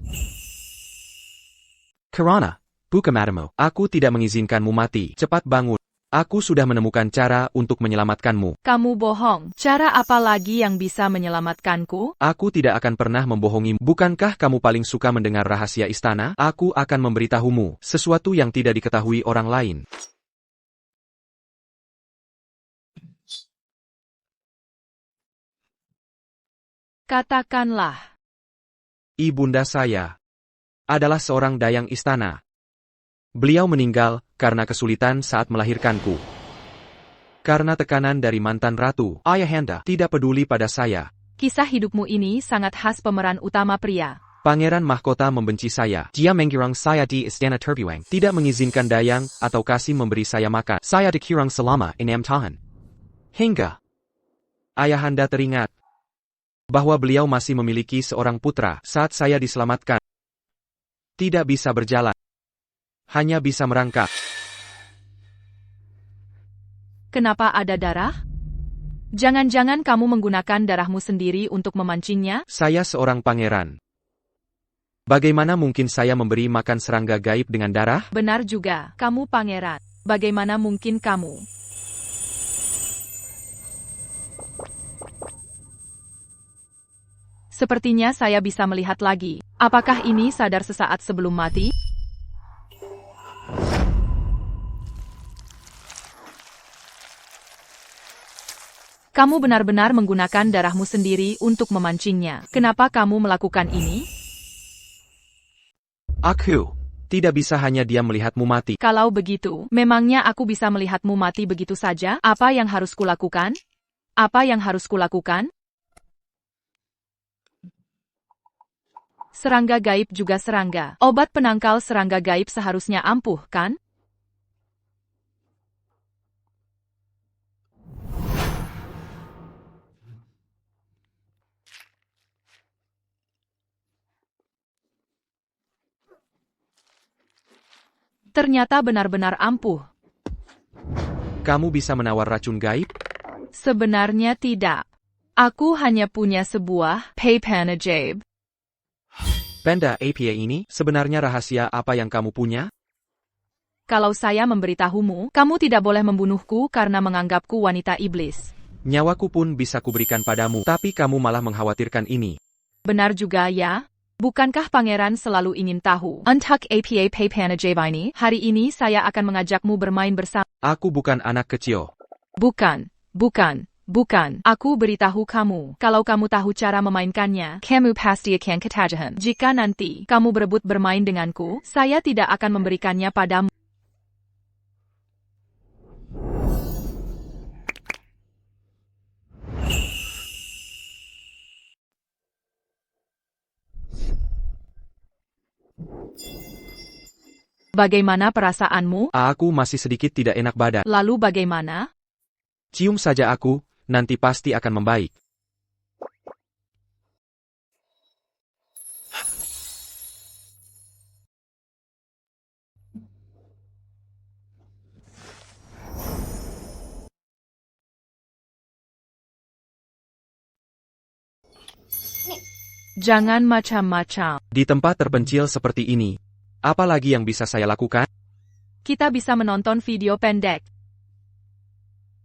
Kirana, buka matamu. Aku tidak mengizinkanmu mati. Cepat bangun. Aku sudah menemukan cara untuk menyelamatkanmu. Kamu bohong. Cara apa lagi yang bisa menyelamatkanku? Aku tidak akan pernah membohongimu. Bukankah kamu paling suka mendengar rahasia istana? Aku akan memberitahumu sesuatu yang tidak diketahui orang lain. Katakanlah. Ibunda saya adalah seorang dayang istana. Beliau meninggal karena kesulitan saat melahirkanku. Karena tekanan dari mantan ratu, ayahanda tidak peduli pada saya. Kisah hidupmu ini sangat khas pemeran utama pria. Pangeran Mahkota membenci saya. Dia mengirang saya di istana terbuang. Tidak mengizinkan dayang atau kasih memberi saya makan. Saya dikirang selama 6 tahun. Hingga ayahanda teringat bahwa beliau masih memiliki seorang putra saat saya diselamatkan. Tidak bisa berjalan. Hanya bisa merangkak. Kenapa ada darah? Jangan-jangan kamu menggunakan darahmu sendiri untuk memancingnya? Saya seorang pangeran. Bagaimana mungkin saya memberi makan serangga gaib dengan darah? Benar juga, kamu pangeran. Bagaimana mungkin kamu? Sepertinya saya bisa melihat lagi. Apakah ini sadar sesaat sebelum mati? Kamu benar-benar menggunakan darahmu sendiri untuk memancingnya. Kenapa kamu melakukan ini? Tidak bisa hanya dia melihatmu mati. Kalau begitu, memangnya aku bisa melihatmu mati begitu saja? Apa yang harus kulakukan? Apa yang harus kulakukan? Serangga gaib juga serangga. Obat penangkal serangga gaib seharusnya ampuh, kan? Ternyata benar-benar ampuh. Kamu bisa menawar racun gaib? Sebenarnya tidak. Aku hanya punya sebuah papan ajaib. Panda APA ini, sebenarnya rahasia apa yang kamu punya? Kalau saya memberitahumu, kamu tidak boleh membunuhku karena menganggapku wanita iblis. Nyawaku pun bisa kuberikan padamu, tapi kamu malah mengkhawatirkan ini. Benar juga ya? Bukankah pangeran selalu ingin tahu? Untuk APA papan ajaib ini, hari ini saya akan mengajakmu bermain bersama. Aku bukan anak kecil. Bukan. Aku beritahu kamu, kalau kamu tahu cara memainkannya, kamu pasti akan ketagihan. Jika nanti kamu berebut bermain denganku, saya tidak akan memberikannya padamu. Bagaimana perasaanmu? Aku masih sedikit tidak enak badan. Lalu bagaimana? Cium saja aku, nanti pasti akan membaik. Jangan macam-macam. Di tempat terpencil seperti ini, apa lagi yang bisa saya lakukan? Kita bisa menonton video pendek.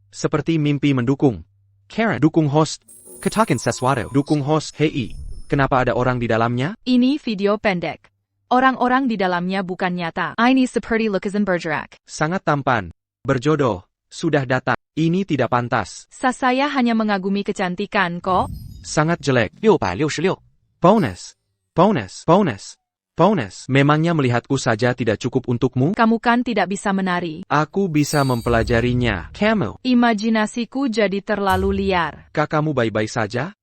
Seperti mimpi mendukung. Karen, dukung host. Katakan sesuatu. Dukung host, hei. Kenapa ada orang di dalamnya? Ini video pendek. Orang-orang di dalamnya bukan nyata. Ini seperti Lukasen Bergerac. Sangat tampan. Berjodoh. Sudah datang. Ini tidak pantas. Saya hanya mengagumi kecantikan kok. Sangat jelek. 666. Bonus. Bonus. Bonus. Bonus. Memangnya melihatku saja tidak cukup untukmu? Kamu kan tidak bisa menari. Aku bisa mempelajarinya. Kamu. Imajinasiku jadi terlalu liar. Kakakmu baik-baik saja?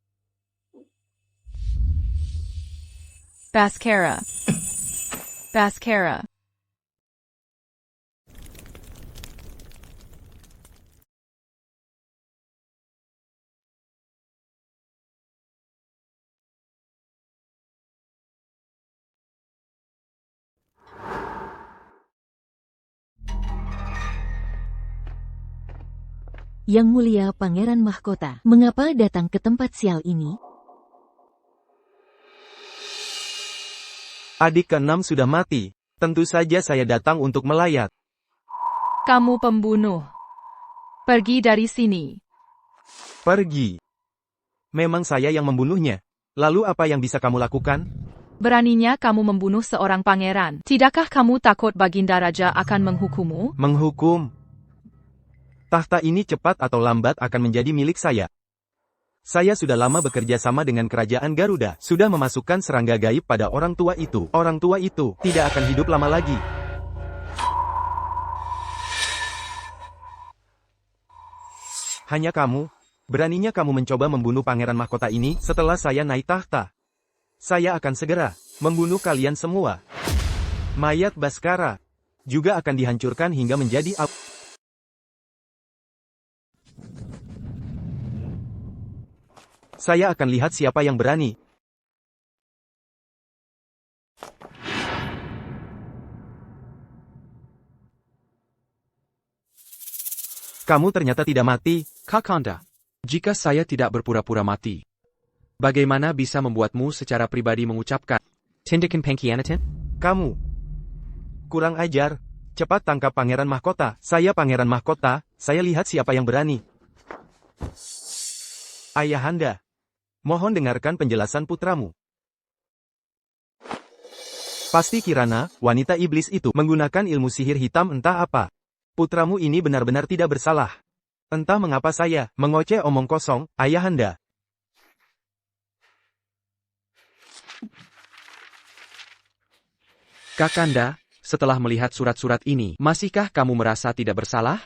Baskara. Baskara. Yang mulia Pangeran Mahkota, mengapa datang ke tempat sial ini? Adik keenam sudah mati. Tentu saja saya datang untuk melayat. Kamu pembunuh. Pergi dari sini. Pergi. Memang saya yang membunuhnya. Lalu apa yang bisa kamu lakukan? Beraninya kamu membunuh seorang pangeran. Tidakkah kamu takut Baginda Raja akan menghukummu? Menghukum. Tahta ini cepat atau lambat akan menjadi milik saya. Saya sudah lama bekerja sama dengan kerajaan Garuda, sudah memasukkan serangga gaib pada orang tua itu. Orang tua itu tidak akan hidup lama lagi. Hanya kamu, beraninya kamu mencoba membunuh pangeran mahkota ini setelah saya naik tahta. Saya akan segera membunuh kalian semua. Mayat Baskara juga akan dihancurkan hingga menjadi abu. Saya akan lihat siapa yang berani. Kamu ternyata tidak mati. Kakanda, jika saya tidak berpura-pura mati, bagaimana bisa membuatmu secara pribadi mengucapkan Tindakan Pengkhianatan? Kamu kurang ajar. Cepat tangkap pangeran mahkota. Saya pangeran mahkota. Saya lihat siapa yang berani. Ayahanda, mohon dengarkan penjelasan putramu. Pasti Kirana, wanita iblis itu, menggunakan ilmu sihir hitam entah apa. Putramu ini benar-benar tidak bersalah. Entah mengapa saya mengoceh omong kosong, Ayahanda. Kakanda, setelah melihat surat-surat ini, masihkah kamu merasa tidak bersalah?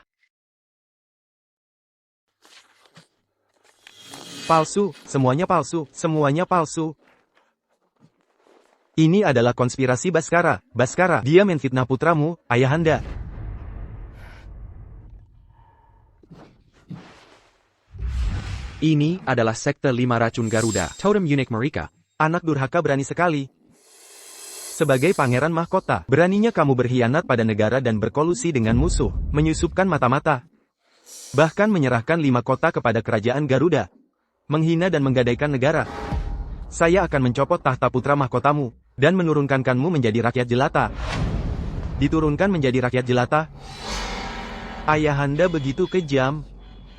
Palsu, semuanya palsu, semuanya palsu. Ini adalah konspirasi Baskara. Baskara, dia menfitnah putramu, ayahanda. Ini adalah sekte 5 racun Garuda, totem unik mereka. Anak durhaka berani sekali. Sebagai pangeran mahkota, beraninya kamu berkhianat pada negara dan berkolusi dengan musuh, menyusupkan mata-mata. Bahkan menyerahkan 5 kota kepada kerajaan Garuda. Menghina dan menggadaikan negara. Saya akan mencopot tahta putra mahkotamu, dan menurunkanmu menjadi rakyat jelata. Diturunkan menjadi rakyat jelata? Ayahanda begitu kejam.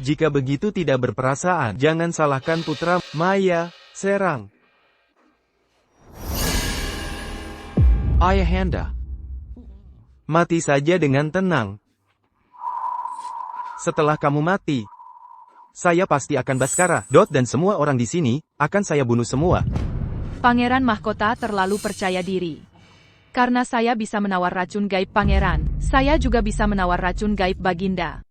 Jika begitu tidak berperasaan, jangan salahkan putra Maya, serang. Ayahanda. Mati saja dengan tenang. Setelah kamu mati, saya pasti akan Baskara, dan semua orang di sini, akan saya bunuh semua. Pangeran Mahkota terlalu percaya diri. Karena saya bisa menawar racun gaib pangeran, saya juga bisa menawar racun gaib Baginda.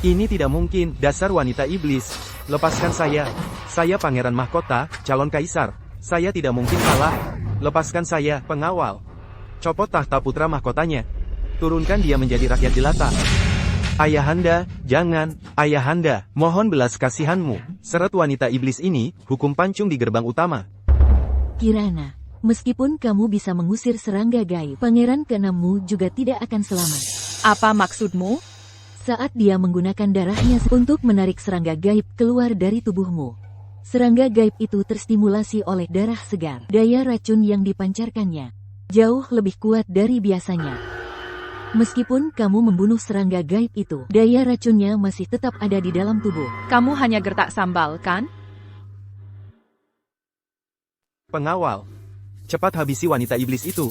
Ini tidak mungkin, dasar wanita iblis. Lepaskan saya. Saya pangeran mahkota, calon kaisar. Saya tidak mungkin kalah. Lepaskan saya, pengawal. Copot tahta putra mahkotanya. Turunkan dia menjadi rakyat jelata. Ayahanda, jangan. Ayahanda, mohon belas kasihanmu. Seret wanita iblis ini, hukum pancung di gerbang utama. Kirana, meskipun kamu bisa mengusir serangga gaib, pangeran keenammu juga tidak akan selamat. Apa maksudmu? Saat dia menggunakan darahnya untuk menarik serangga gaib keluar dari tubuhmu. Serangga gaib itu terstimulasi oleh darah segar. Daya racun yang dipancarkannya jauh lebih kuat dari biasanya. Meskipun kamu membunuh serangga gaib itu, daya racunnya masih tetap ada di dalam tubuh. Kamu hanya gertak sambal, kan? Pengawal, cepat habisi wanita iblis itu.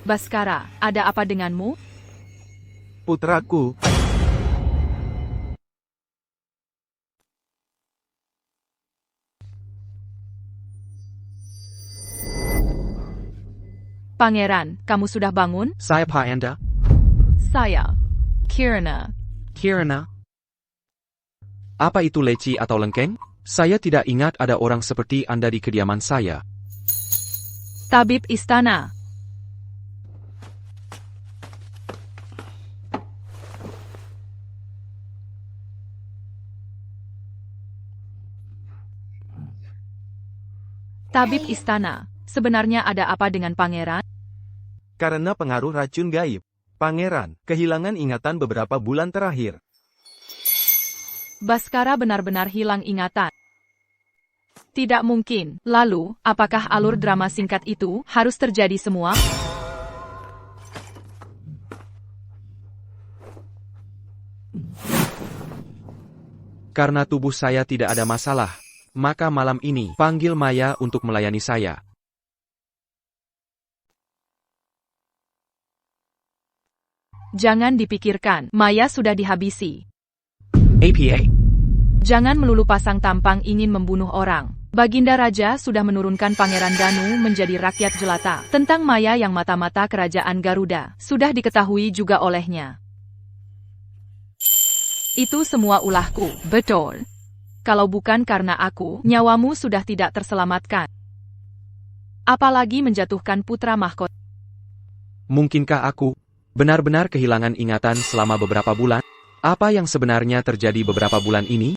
Baskara, ada apa denganmu? Putraku. Pangeran, kamu sudah bangun? Saya Anda? Saya, Kirana. Kirana? Apa itu leci atau lengkeng? Saya tidak ingat ada orang seperti Anda di kediaman saya. Tabib istana. Tabib istana, sebenarnya ada apa dengan pangeran? Karena pengaruh racun gaib, pangeran kehilangan ingatan beberapa bulan terakhir. Baskara benar-benar hilang ingatan. Tidak mungkin. Lalu, apakah alur drama singkat itu harus terjadi semua? Karena tubuh saya tidak ada masalah, maka malam ini panggil Maya untuk melayani saya. Jangan dipikirkan, Maya sudah dihabisi. APA. Jangan melulu pasang tampang ingin membunuh orang. Baginda Raja sudah menurunkan Pangeran Danu menjadi rakyat jelata. Tentang Maya yang mata-mata kerajaan Garuda, sudah diketahui juga olehnya. Itu semua ulahku, betul. Kalau bukan karena aku, nyawamu sudah tidak terselamatkan. Apalagi menjatuhkan putra mahkota. Mungkinkah aku benar-benar kehilangan ingatan selama beberapa bulan? Apa yang sebenarnya terjadi beberapa bulan ini?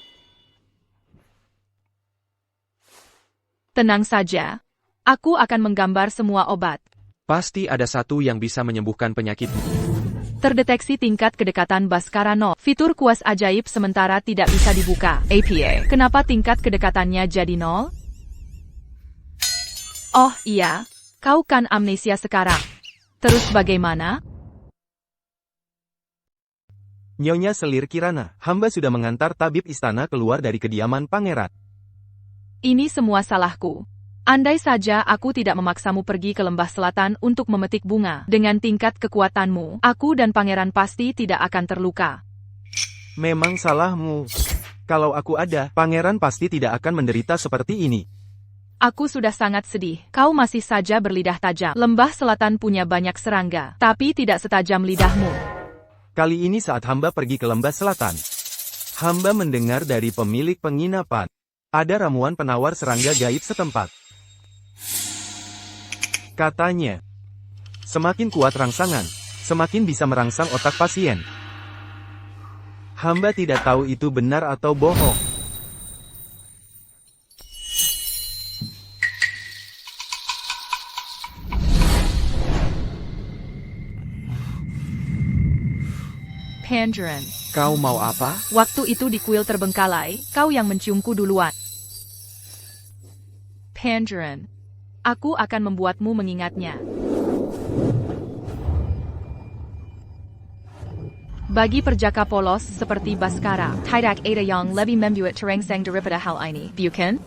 Tenang saja. Aku akan menggambar semua obat. Pasti ada satu yang bisa menyembuhkan penyakitmu. Terdeteksi tingkat kedekatan Baskara 0. Fitur kuas ajaib sementara tidak bisa dibuka. APA. Kenapa tingkat kedekatannya jadi 0? Oh iya, kau kan amnesia sekarang. Terus bagaimana? Nyonya Selir Kirana, hamba sudah mengantar tabib istana keluar dari kediaman pangeran. Ini semua salahku. Andai saja aku tidak memaksamu pergi ke lembah selatan untuk memetik bunga, dengan tingkat kekuatanmu, aku dan pangeran pasti tidak akan terluka. Memang salahmu. Kalau aku ada, pangeran pasti tidak akan menderita seperti ini. Aku sudah sangat sedih. Kau masih saja berlidah tajam. Lembah selatan punya banyak serangga, tapi tidak setajam lidahmu. Kali ini saat hamba pergi ke lembah selatan, hamba mendengar dari pemilik penginapan, ada ramuan penawar serangga gaib setempat. Katanya, semakin kuat rangsangan, semakin bisa merangsang otak pasien. Hamba tidak tahu itu benar atau bohong. Pandaren, Kau mau apa? waktu itu di kuil terbengkalai, kau yang menciumku duluan. Pandaren, aku akan membuatmu mengingatnya. Bagi perjaka polos seperti Baskara, tidak ada yang lebih membuat terangsang daripada hal ini, bukan?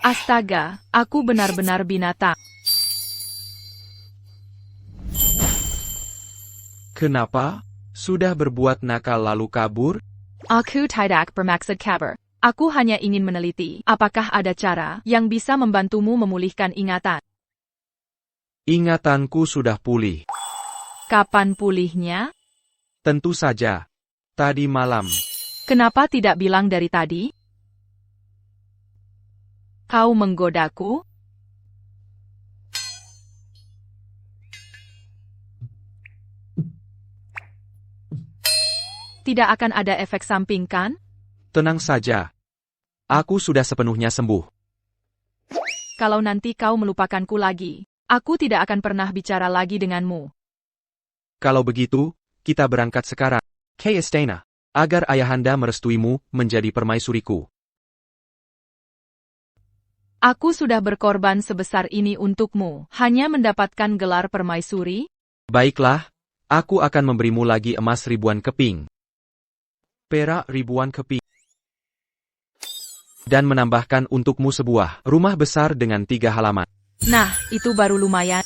Astaga, aku benar-benar binatang. Kenapa? Sudah berbuat nakal lalu kabur? Aku tidak bermaksud kabur. Aku hanya ingin meneliti, apakah ada cara yang bisa membantumu memulihkan ingatan. Ingatanku sudah pulih. Kapan pulihnya? Tentu saja. Tadi malam. Kenapa tidak bilang dari tadi? Kau menggodaku? Tidak akan ada efek samping, kan? Tenang saja. Aku sudah sepenuhnya sembuh. Kalau nanti kau melupakanku lagi, aku tidak akan pernah bicara lagi denganmu. Kalau begitu, kita berangkat sekarang ke istana, agar ayahanda merestuimu menjadi permaisuriku. Aku sudah berkorban sebesar ini untukmu, hanya mendapatkan gelar permaisuri? Baiklah, aku akan memberimu lagi emas ribuan keping, perak ribuan keping, dan menambahkan untukmu sebuah rumah besar dengan 3 halaman. Nah, itu baru lumayan.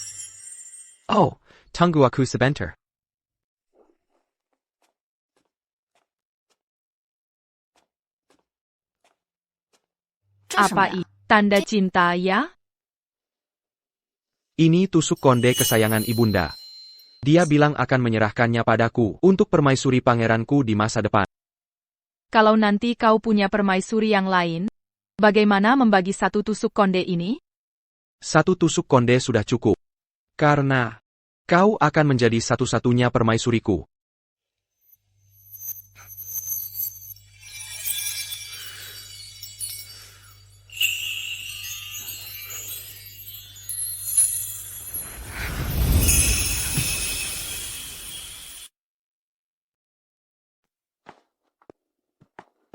Oh, tunggu aku sebentar. Apa itu? Tanda cinta ya? Ini tusuk konde kesayangan ibunda. Dia bilang akan menyerahkannya padaku untuk permaisuri pangeranku di masa depan. Kalau nanti kau punya permaisuri yang lain, bagaimana membagi satu tusuk konde ini? 1 tusuk konde sudah cukup. Karena kau akan menjadi satu-satunya permaisuriku.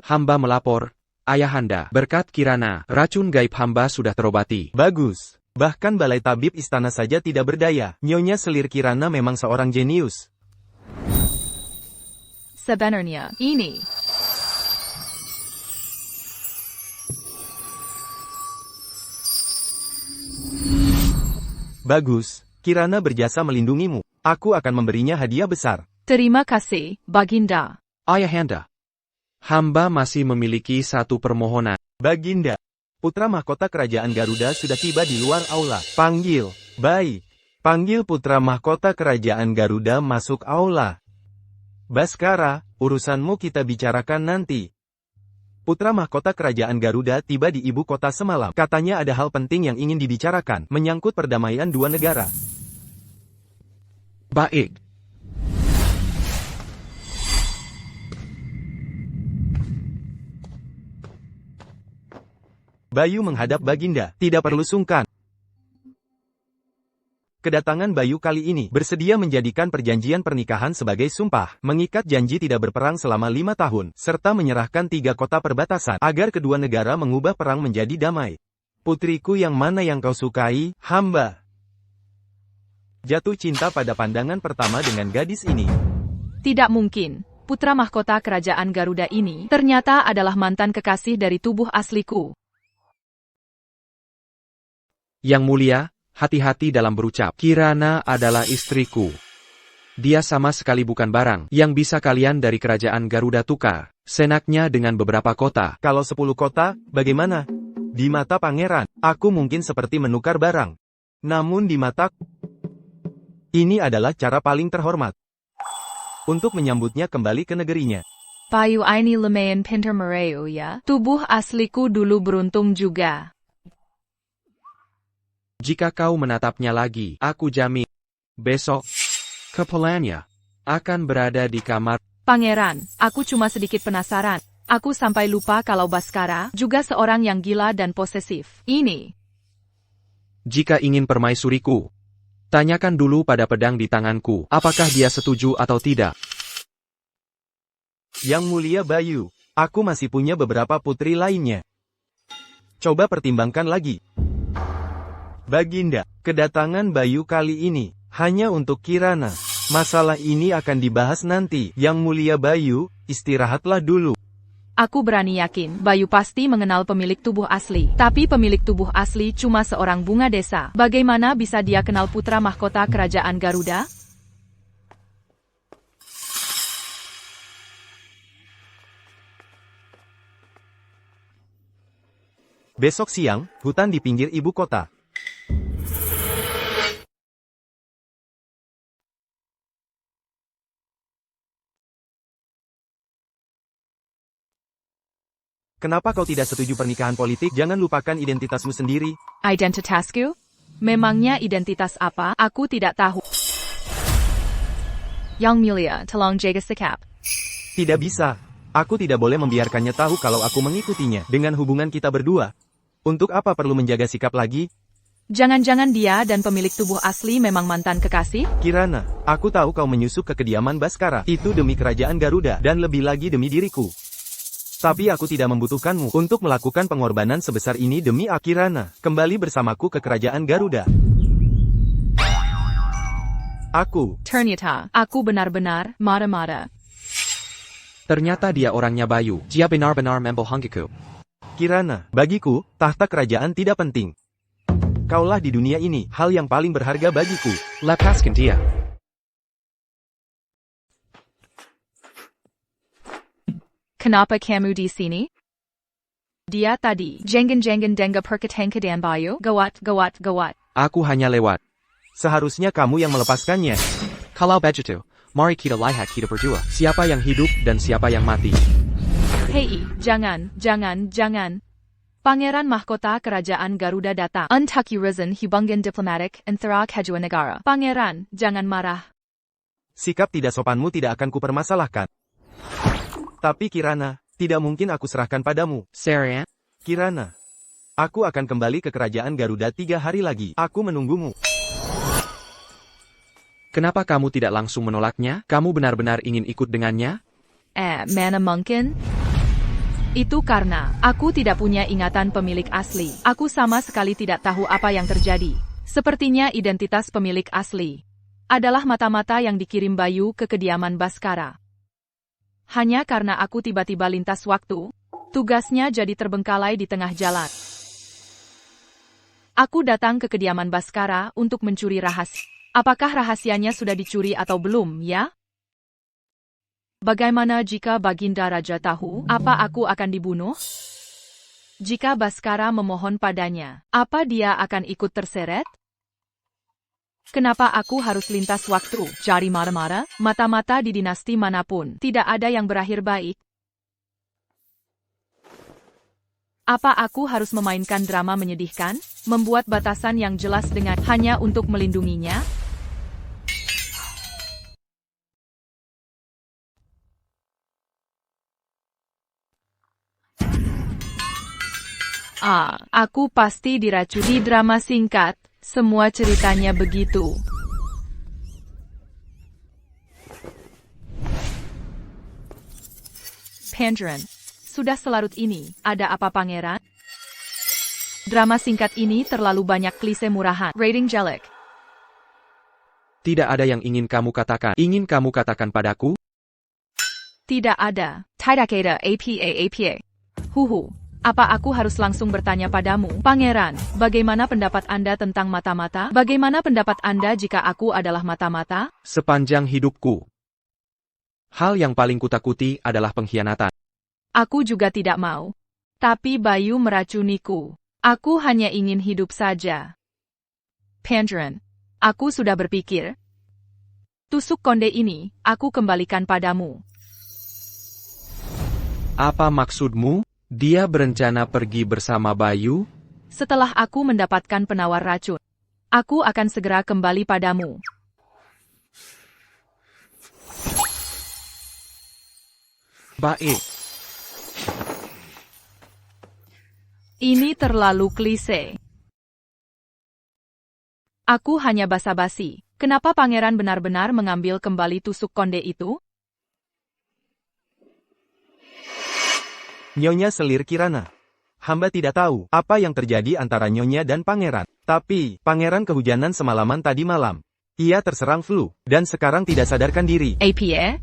Hamba melapor, ayahanda, berkat Kirana, racun gaib hamba sudah terobati. Bagus. Bahkan balai tabib istana saja tidak berdaya. Nyonya Selir Kirana memang seorang jenius. Sebenarnya, ini. Bagus. Kirana berjasa melindungimu. Aku akan memberinya hadiah besar. Terima kasih, Baginda. Ayahanda, hamba masih memiliki 1 permohonan. Baginda, putra mahkota kerajaan Garuda sudah tiba di luar aula. Panggil, Bai. Panggil putra mahkota kerajaan Garuda masuk aula. Baskara, urusanmu kita bicarakan nanti. Putra mahkota kerajaan Garuda tiba di ibu kota semalam. Katanya ada hal penting yang ingin dibicarakan, menyangkut perdamaian 2 negara. Baik. Bayu menghadap Baginda, tidak perlu sungkan. Kedatangan Bayu kali ini bersedia menjadikan perjanjian pernikahan sebagai sumpah, mengikat janji tidak berperang selama 5 tahun, serta menyerahkan 3 kota perbatasan, agar kedua negara mengubah perang menjadi damai. Putriku yang mana yang kau sukai, hamba? Jatuh cinta pada pandangan pertama dengan gadis ini. Tidak mungkin. Putra mahkota kerajaan Garuda ini ternyata adalah mantan kekasih dari tubuh asliku. Yang mulia, hati-hati dalam berucap. Kirana adalah istriku. Dia sama sekali bukan barang yang bisa kalian dari kerajaan Garuda tukar senaknya dengan beberapa kota. Kalau 10 kota, bagaimana? Di mata pangeran, aku mungkin seperti menukar barang. Namun di mata... Ini adalah cara paling terhormat untuk menyambutnya kembali ke negerinya. Bayu ini lumayan pintar merayu ya. Tubuh asliku dulu beruntung juga. Jika kau menatapnya lagi, aku jamin, besok, kepalanya akan berada di kamar. Pangeran, aku cuma sedikit penasaran. Aku sampai lupa kalau Baskara juga seorang yang gila dan posesif. Ini. Jika ingin permaisuriku, tanyakan dulu pada pedang di tanganku, apakah dia setuju atau tidak. Yang mulia Bayu, aku masih punya beberapa putri lainnya. Coba pertimbangkan lagi. Baginda, kedatangan Bayu kali ini hanya untuk Kirana. Masalah ini akan dibahas nanti. Yang mulia Bayu, istirahatlah dulu. Aku berani yakin, Bayu pasti mengenal pemilik tubuh asli. Tapi pemilik tubuh asli cuma seorang bunga desa. Bagaimana bisa dia kenal putra mahkota kerajaan Garuda? Besok siang, hutan di pinggir ibu kota. Kenapa kau tidak setuju pernikahan politik? Jangan lupakan identitasmu sendiri. Identitasku? Memangnya identitas apa? Aku tidak tahu. Yang mulia, tolong jaga sikap. Tidak bisa. Aku tidak boleh membiarkannya tahu kalau aku mengikutinya. Dengan hubungan kita berdua. Untuk apa perlu menjaga sikap lagi? Jangan-jangan dia dan pemilik tubuh asli memang mantan kekasih? Kirana, aku tahu kau menyusup ke kediaman Baskara. Itu demi kerajaan Garuda, dan lebih lagi demi diriku. Tapi aku tidak membutuhkanmu untuk melakukan pengorbanan sebesar ini demi Kirana. Kembali bersamaku ke kerajaan Garuda. Ternyata, aku benar-benar marah-marah. Ternyata dia orangnya Bayu. Dia benar-benar membohongiku. Kirana, bagiku, tahta kerajaan tidak penting. Kaulah di dunia ini, hal yang paling berharga bagiku. Lepaskan dia. Kenapa kamu di sini? Dia tadi, jenggen-jenggen denga perketengka dan Bayu, gawat. Aku hanya lewat. Seharusnya kamu yang melepaskannya. Kalau begitu, mari kita lihat kita berdua. Siapa yang hidup dan siapa yang mati. Hei, jangan. Pangeran mahkota kerajaan Garuda datang. Untuk urusan hubungan diplomatik antara kedua negara. Pangeran, jangan marah. Sikap tidak sopanmu tidak akan kupermasalahkan. Tapi Kirana, tidak mungkin aku serahkan padamu. Serian? Kirana, aku akan kembali ke kerajaan Garuda 3 hari lagi. Aku menunggumu. Kenapa kamu tidak langsung menolaknya? Kamu benar-benar ingin ikut dengannya? Mana mungkin? Itu karena aku tidak punya ingatan pemilik asli. Aku sama sekali tidak tahu apa yang terjadi. Sepertinya identitas pemilik asli adalah mata-mata yang dikirim Bayu ke kediaman Baskara. Hanya karena aku tiba-tiba lintas waktu, tugasnya jadi terbengkalai di tengah jalan. Aku datang ke kediaman Baskara untuk mencuri rahasia. Apakah rahasianya sudah dicuri atau belum, ya? Bagaimana jika Baginda Raja tahu apa aku akan dibunuh? Jika Baskara memohon padanya, apa dia akan ikut terseret? Kenapa aku harus lintas waktu? Cari marah-marah, mata-mata di dinasti manapun. Tidak ada yang berakhir baik. Apa aku harus memainkan drama menyedihkan? Membuat batasan yang jelas dengan hanya untuk melindunginya? Aku pasti diracuni. Drama singkat. Semua ceritanya begitu. Pangeran, sudah selarut ini, ada apa pangeran? Drama singkat ini terlalu banyak klise murahan. Rating jelek. Tidak ada yang ingin kamu katakan. Ingin kamu katakan padaku? Tidak ada. Tidak ada apa. Huhu. Apa aku harus langsung bertanya padamu? Pangeran, bagaimana pendapat Anda tentang mata-mata? Bagaimana pendapat Anda jika aku adalah mata-mata? Sepanjang hidupku. Hal yang paling kutakuti adalah pengkhianatan. Aku juga tidak mau. Tapi Bayu meracuniku. Aku hanya ingin hidup saja. Pangeran, aku sudah berpikir. Tusuk konde ini, aku kembalikan padamu. Apa maksudmu? Dia berencana pergi bersama Bayu? Setelah aku mendapatkan penawar racun, aku akan segera kembali padamu. Baik. Ini terlalu klise. Aku hanya basa-basi. Kenapa pangeran benar-benar mengambil kembali tusuk konde itu? Nyonya selir Kirana. Hamba tidak tahu apa yang terjadi antara Nyonya dan pangeran. Tapi, pangeran kehujanan semalaman tadi malam. Ia terserang flu, dan sekarang tidak sadarkan diri. Apa?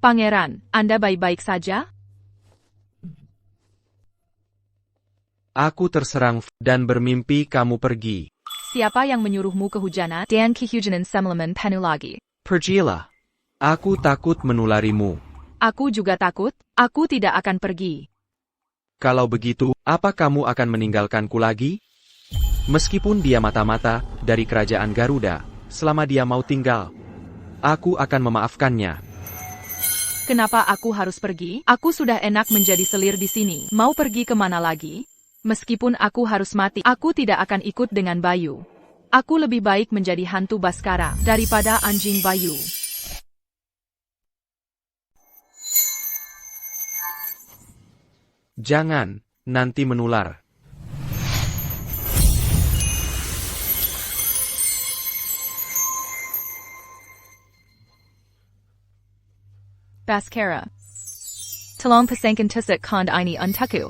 Pangeran, Anda baik-baik saja? Aku terserang dan bermimpi kamu pergi. Siapa yang menyuruhmu kehujanan? Dan kehujanan semalaman penuh lagi. Pergilah. Aku takut menularimu. Aku juga takut, aku tidak akan pergi. Kalau begitu, apa kamu akan meninggalkanku lagi? Meskipun dia mata-mata dari kerajaan Garuda, selama dia mau tinggal, aku akan memaafkannya. Kenapa aku harus pergi? Aku sudah enak menjadi selir di sini. Mau pergi kemana lagi? Meskipun aku harus mati, aku tidak akan ikut dengan Bayu. Aku lebih baik menjadi hantu Baskara daripada anjing Bayu. Jangan, nanti menular. Baskara. Tolong pasangkan tusuk konde ini untukku.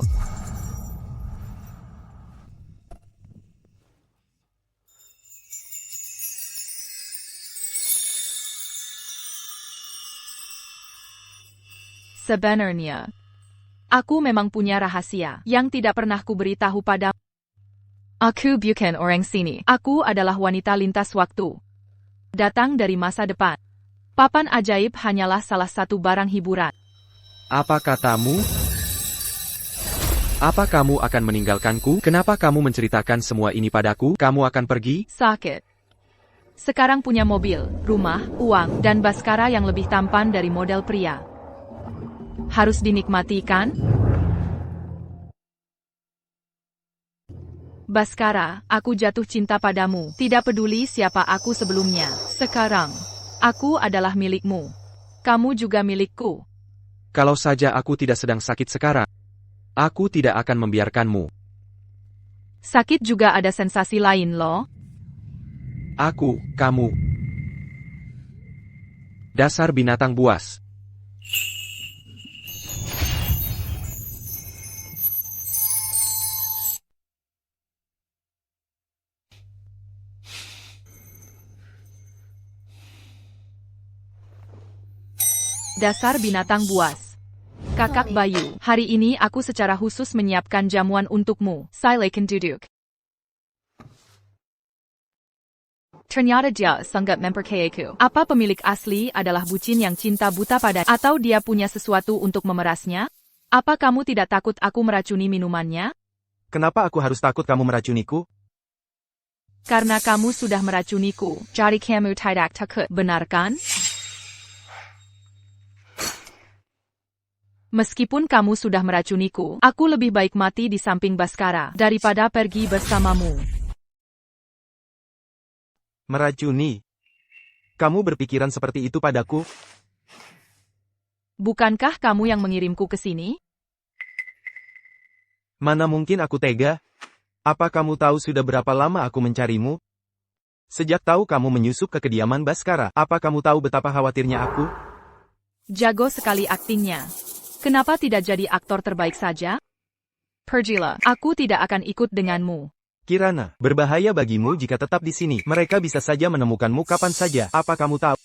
Sebenarnya, aku memang punya rahasia yang tidak pernah kuberitahu padamu. Aku bukan orang sini. Aku adalah wanita lintas waktu. Datang dari masa depan. Papan ajaib hanyalah salah satu barang hiburan. Apa katamu? Apa kamu akan meninggalkanku? Kenapa kamu menceritakan semua ini padaku? Kamu akan pergi? Sakit. Sekarang punya mobil, rumah, uang, dan Baskara yang lebih tampan dari model pria. Harus dinikmati kan? Baskara, aku jatuh cinta padamu. Tidak peduli siapa aku sebelumnya. Sekarang, aku adalah milikmu. Kamu juga milikku. Kalau saja aku tidak sedang sakit sekarang, aku tidak akan membiarkanmu. Sakit juga ada sensasi lain loh. Aku, kamu. Dasar binatang buas. Dasar binatang buas. Kakak Bayu, hari ini aku secara khusus menyiapkan jamuan untukmu. Silakan duduk. Ternyata dia sangat memperkayaku. Apa pemilik asli adalah bucin yang cinta buta pada, atau dia punya sesuatu untuk memerasnya? Apa kamu tidak takut aku meracuni minumannya? Kenapa aku harus takut kamu meracuniku? Karena kamu sudah meracuniku. Jadi kamu tidak takut, benar kan? Meskipun kamu sudah meracuniku, aku lebih baik mati di samping Baskara daripada pergi bersamamu. Meracuni? Kamu berpikiran seperti itu padaku? bukankah kamu yang mengirimku ke sini? Mana mungkin aku tega? Apa kamu tahu sudah berapa lama aku mencarimu? Sejak tahu kamu menyusup ke kediaman Baskara, apa kamu tahu betapa khawatirnya aku? Jago sekali aktingnya. Kenapa tidak jadi aktor terbaik saja? Pergilah, aku tidak akan ikut denganmu. Kirana, berbahaya bagimu jika tetap di sini. Mereka bisa saja menemukanmu kapan saja. Apa kamu tahu?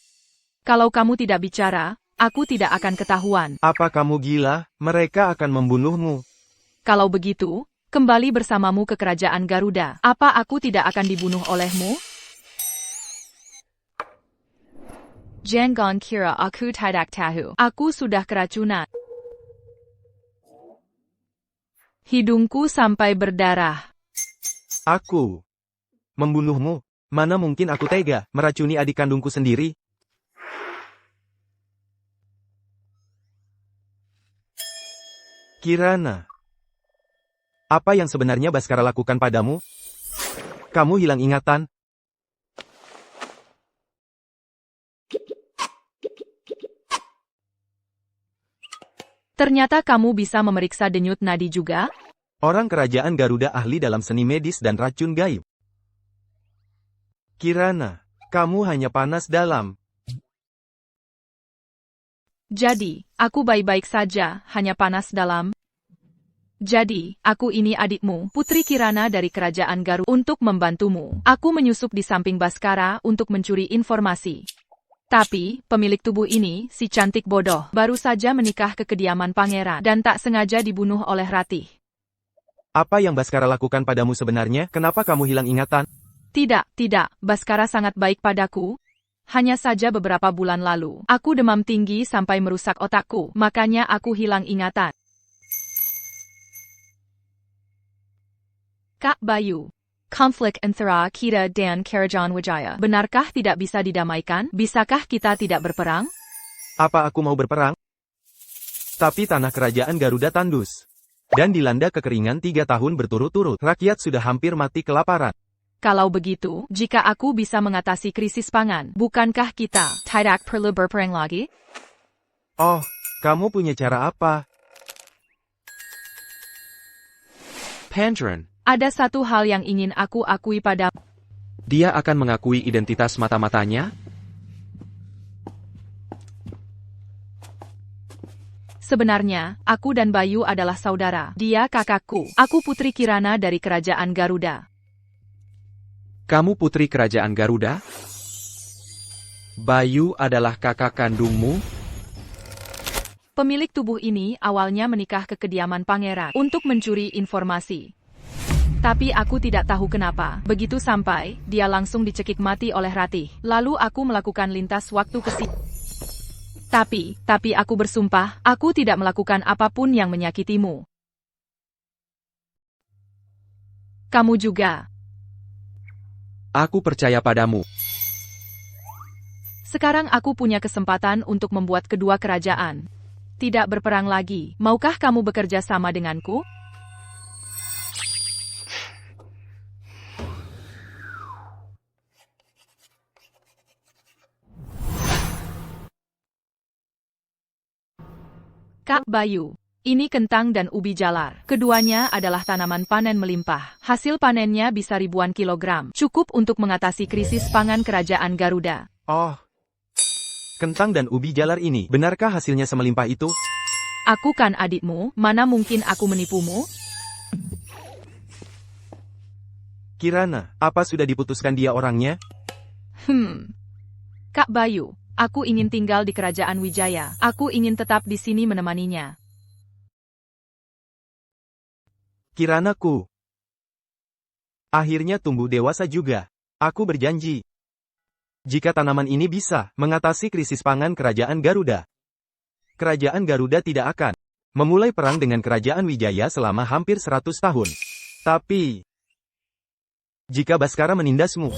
Kalau kamu tidak bicara, aku tidak akan ketahuan. Apa kamu gila? Mereka akan membunuhmu. Kalau begitu, kembali bersamamu ke kerajaan Garuda. Apa aku tidak akan dibunuh olehmu? Jangan kira aku tidak tahu. Aku sudah keracunan. Hidungku sampai berdarah. Aku membunuhmu. Mana mungkin aku tega meracuni adik kandungku sendiri? Kirana, apa yang sebenarnya Baskara lakukan padamu? Kamu hilang ingatan? Ternyata kamu bisa memeriksa denyut nadi juga? Orang kerajaan Garuda ahli dalam seni medis dan racun gaib. Kirana, kamu hanya panas dalam. Jadi, aku baik-baik saja, hanya panas dalam. Jadi, aku ini adikmu, Putri Kirana dari kerajaan Garuda. Untuk membantumu, aku menyusup di samping Baskara untuk mencuri informasi. Tapi, pemilik tubuh ini, si cantik bodoh, baru saja menikah ke kediaman pangeran dan tak sengaja dibunuh oleh Ratih. Apa yang Baskara lakukan padamu sebenarnya? Kenapa kamu hilang ingatan? Tidak, Baskara sangat baik padaku. Hanya saja beberapa bulan lalu, aku demam tinggi sampai merusak otakku, makanya aku hilang ingatan. Kak Bayu, konflik antara kita dan Kerajaan Wijaya, benarkah tidak bisa didamaikan? Bisakah kita tidak berperang? Apa aku mau berperang? Tapi tanah kerajaan Garuda tandus. Dan dilanda kekeringan 3 tahun berturut-turut. Rakyat sudah hampir mati kelaparan. Kalau begitu, jika aku bisa mengatasi krisis pangan, bukankah kita tidak perlu berperang lagi? Oh, kamu punya cara apa? Pangeran, Ada satu hal yang ingin aku akui pada dia akan mengakui identitas mata-matanya? Sebenarnya, aku dan Bayu adalah saudara. Dia kakakku. Aku Putri Kirana dari kerajaan Garuda. Kamu putri kerajaan Garuda? Bayu adalah kakak kandungmu? Pemilik tubuh ini awalnya menikah ke kediaman pangeran untuk mencuri informasi. Tapi aku tidak tahu kenapa. Begitu sampai, dia langsung dicekik mati oleh Ratih. Lalu aku melakukan lintas waktu ke sini. Tapi aku bersumpah, aku tidak melakukan apapun yang menyakitimu. Kamu juga. Aku percaya padamu. Sekarang aku punya kesempatan untuk membuat kedua kerajaan tidak berperang lagi. Maukah kamu bekerja sama denganku? Kak Bayu, ini kentang dan ubi jalar. Keduanya adalah tanaman panen melimpah. Hasil panennya bisa ribuan kilogram. Cukup untuk mengatasi krisis pangan kerajaan Garuda. Oh, kentang dan ubi jalar ini, benarkah hasilnya semelimpah itu? Aku kan adikmu, mana mungkin aku menipumu? Kirana, apa sudah diputuskan dia orangnya? Kak Bayu, aku ingin tinggal di kerajaan Wijaya. Aku ingin tetap di sini menemaninya. Kiranaku. Akhirnya tumbuh dewasa juga. Aku berjanji. Jika tanaman ini bisa mengatasi krisis pangan kerajaan Garuda, kerajaan Garuda tidak akan memulai perang dengan kerajaan Wijaya selama hampir 100 tahun. Tapi, jika Baskara menindasmu,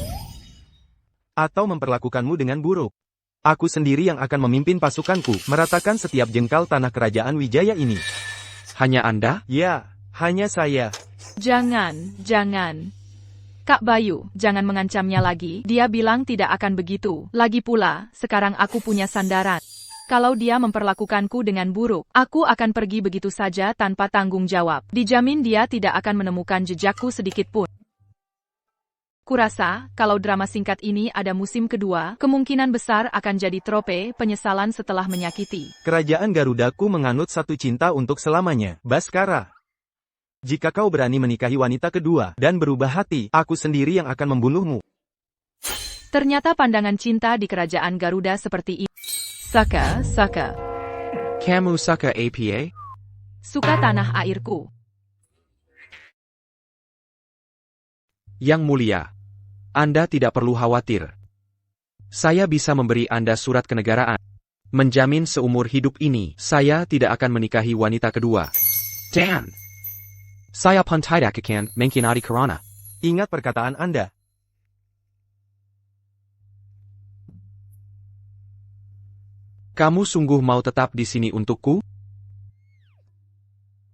atau memperlakukanmu dengan buruk, aku sendiri yang akan memimpin pasukanku, meratakan setiap jengkal tanah kerajaan Wijaya ini. Hanya Anda? Ya, hanya saya. Jangan. Kak Bayu, jangan mengancamnya lagi. Dia bilang tidak akan begitu. Lagi pula, sekarang aku punya sandaran. Kalau dia memperlakukanku dengan buruk, aku akan pergi begitu saja tanpa tanggung jawab. Dijamin dia tidak akan menemukan jejakku sedikit pun. Kurasa, kalau drama singkat ini ada musim kedua, kemungkinan besar akan jadi trope penyesalan setelah menyakiti. Kerajaan Garudaku menganut satu cinta untuk selamanya, Bhaskara. Jika kau berani menikahi wanita kedua dan berubah hati, aku sendiri yang akan membunuhmu. Ternyata pandangan cinta di kerajaan Garuda seperti ini. Saka. Kamu suka apa? Suka tanah airku. Yang mulia, Anda tidak perlu khawatir. Saya bisa memberi Anda surat kenegaraan. Menjamin seumur hidup ini, saya tidak akan menikahi wanita kedua. Dan saya pun tidak akan mengkhianati Kirana. Ingat perkataan Anda. Kamu sungguh mau tetap di sini untukku?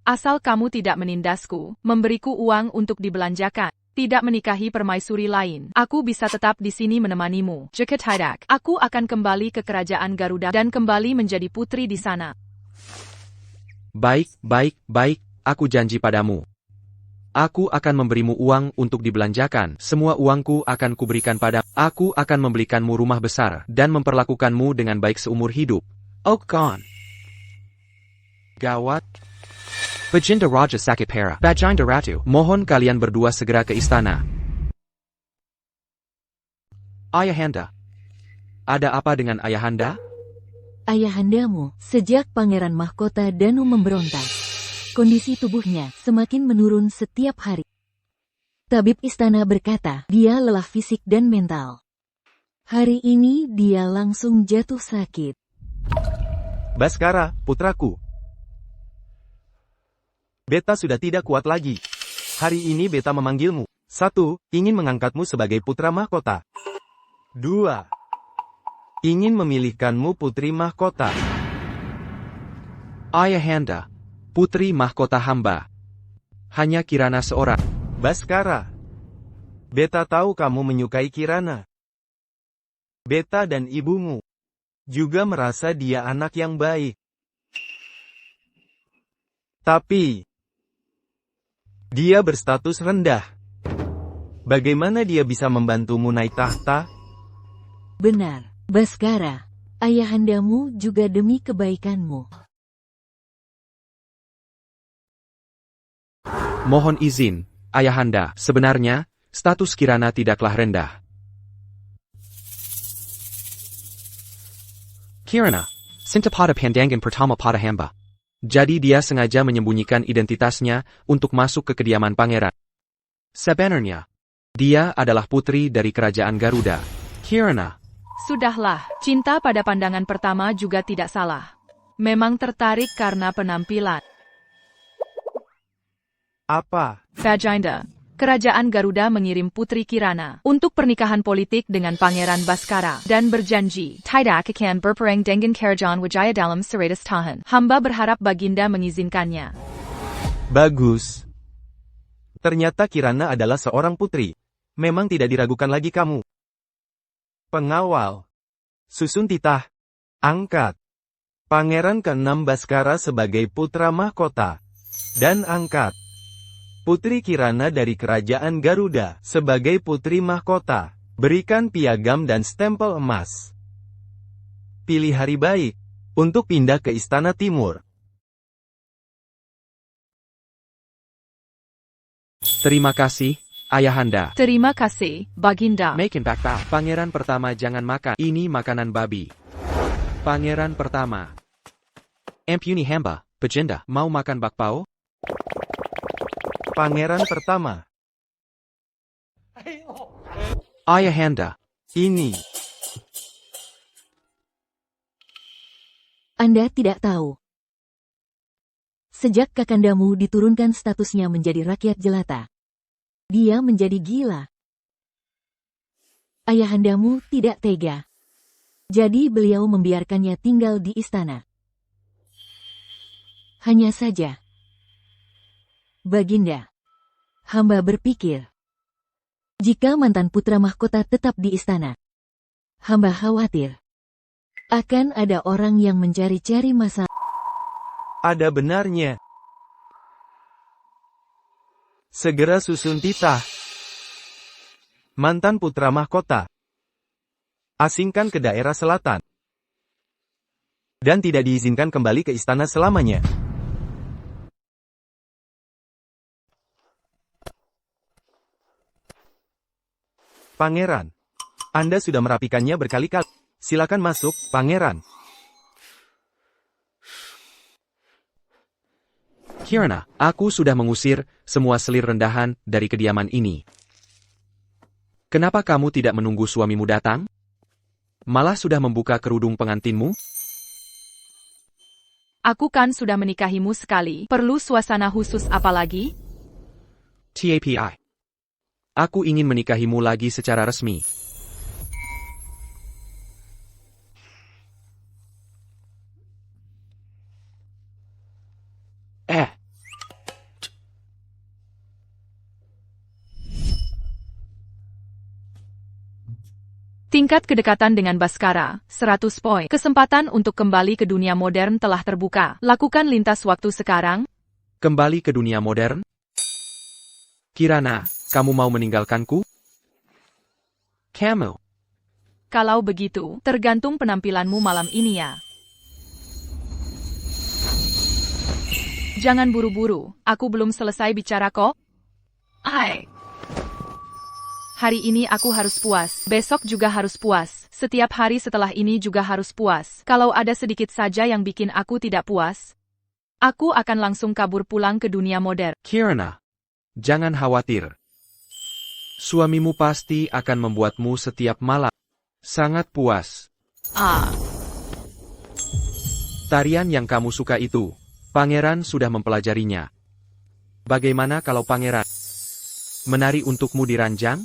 Asal kamu tidak menindasku, memberiku uang untuk dibelanjakan, tidak menikahi permaisuri lain, aku bisa tetap di sini menemanimu. Jika tidak, aku akan kembali ke kerajaan Garuda dan kembali menjadi putri di sana. Baik, aku janji padamu. Aku akan memberimu uang untuk dibelanjakan, semua uangku akan kuberikan padamu. Aku akan membelikanmu rumah besar, dan memperlakukanmu dengan baik seumur hidup. Oh God. Gawat. Bajinda Raja Sakit Pera, Bajinda Ratu, mohon kalian berdua segera ke istana. Ayahanda. Ada apa dengan ayahanda? Ayahandamu, sejak Pangeran Mahkota Danu memberontak, kondisi tubuhnya semakin menurun setiap hari. Tabib istana berkata, dia lelah fisik dan mental. Hari ini dia langsung jatuh sakit. Bhaskara, putraku. Beta sudah tidak kuat lagi. Hari ini beta memanggilmu. 1. Ingin mengangkatmu sebagai putra mahkota. 2. Ingin memilihkanmu putri mahkota. Ayahanda. Putri mahkota hamba. Hanya Kirana seorang. Bhaskara. Beta tahu kamu menyukai Kirana. Beta dan ibumu juga merasa dia anak yang baik. Tapi dia berstatus rendah. Bagaimana dia bisa membantumu naik tahta? Benar, Bhaskara. Ayahandamu juga demi kebaikanmu. Mohon izin, ayahanda, sebenarnya, status Kirana tidaklah rendah. Kirana, Sinta pada pandangan pertama pada hamba. Jadi dia sengaja menyembunyikan identitasnya untuk masuk ke kediaman pangeran. Sebenarnya, dia adalah putri dari kerajaan Garuda. Kirana. Sudahlah, cinta pada pandangan pertama juga tidak salah. Memang tertarik karena penampilan. Apa? Bajinda, kerajaan Garuda mengirim Putri Kirana untuk pernikahan politik dengan Pangeran Bhaskara dan berjanji tidak akan berperang dengan Kerajaan Wijaya dalam 100 tahun. Hamba berharap Baginda mengizinkannya. Bagus. Ternyata Kirana adalah seorang putri. Memang tidak diragukan lagi kamu. Pengawal. Susun titah. Angkat. Pangeran ke-6 Bhaskara sebagai putra mahkota. Dan angkat Putri Kirana dari kerajaan Garuda sebagai putri mahkota. Berikan piagam dan stempel emas. Pilih hari baik untuk pindah ke Istana Timur. Terima kasih, ayahanda. Terima kasih, Baginda. Makin back bow. Pangeran pertama jangan makan. Ini makanan babi. Pangeran pertama. Ampuni hamba, Bajinda, mau makan bakpao? Pangeran pertama. Ayahanda. Ini. Anda tidak tahu. Sejak kakandamu diturunkan statusnya menjadi rakyat jelata, dia menjadi gila. Ayahandamu tidak tega. Jadi beliau membiarkannya tinggal di istana. Hanya saja, Baginda, hamba berpikir, jika mantan putra mahkota tetap di istana, hamba khawatir Akan ada orang yang mencari-cari masalah. Ada benarnya. Segera susun titah. Mantan putra mahkota. Asingkan ke daerah selatan. Dan tidak diizinkan kembali ke istana selamanya. Pangeran. Anda sudah merapikannya berkali-kali. Silakan masuk, Pangeran. Kirana, aku sudah mengusir semua selir rendahan dari kediaman ini. Kenapa kamu tidak menunggu suamimu datang? Malah sudah membuka kerudung pengantinmu? Aku kan sudah menikahimu sekali. Perlu suasana khusus apa lagi? TAPI. Aku ingin menikahimu lagi secara resmi. Tingkat kedekatan dengan Baskara, 100 poin. Kesempatan untuk kembali ke dunia modern telah terbuka. Lakukan lintas waktu sekarang. Kembali ke dunia modern? Kirana, kamu mau meninggalkanku? Camel. Kalau begitu, tergantung penampilanmu malam ini ya. Jangan buru-buru, aku belum selesai bicara kok. Hari ini aku harus puas, besok juga harus puas, setiap hari setelah ini juga harus puas. Kalau ada sedikit saja yang bikin aku tidak puas, aku akan langsung kabur pulang ke dunia modern. Kirana, jangan khawatir. Suamimu pasti akan membuatmu setiap malam sangat puas. Tarian yang kamu suka itu, Pangeran sudah mempelajarinya. Bagaimana kalau Pangeran menari untukmu di ranjang?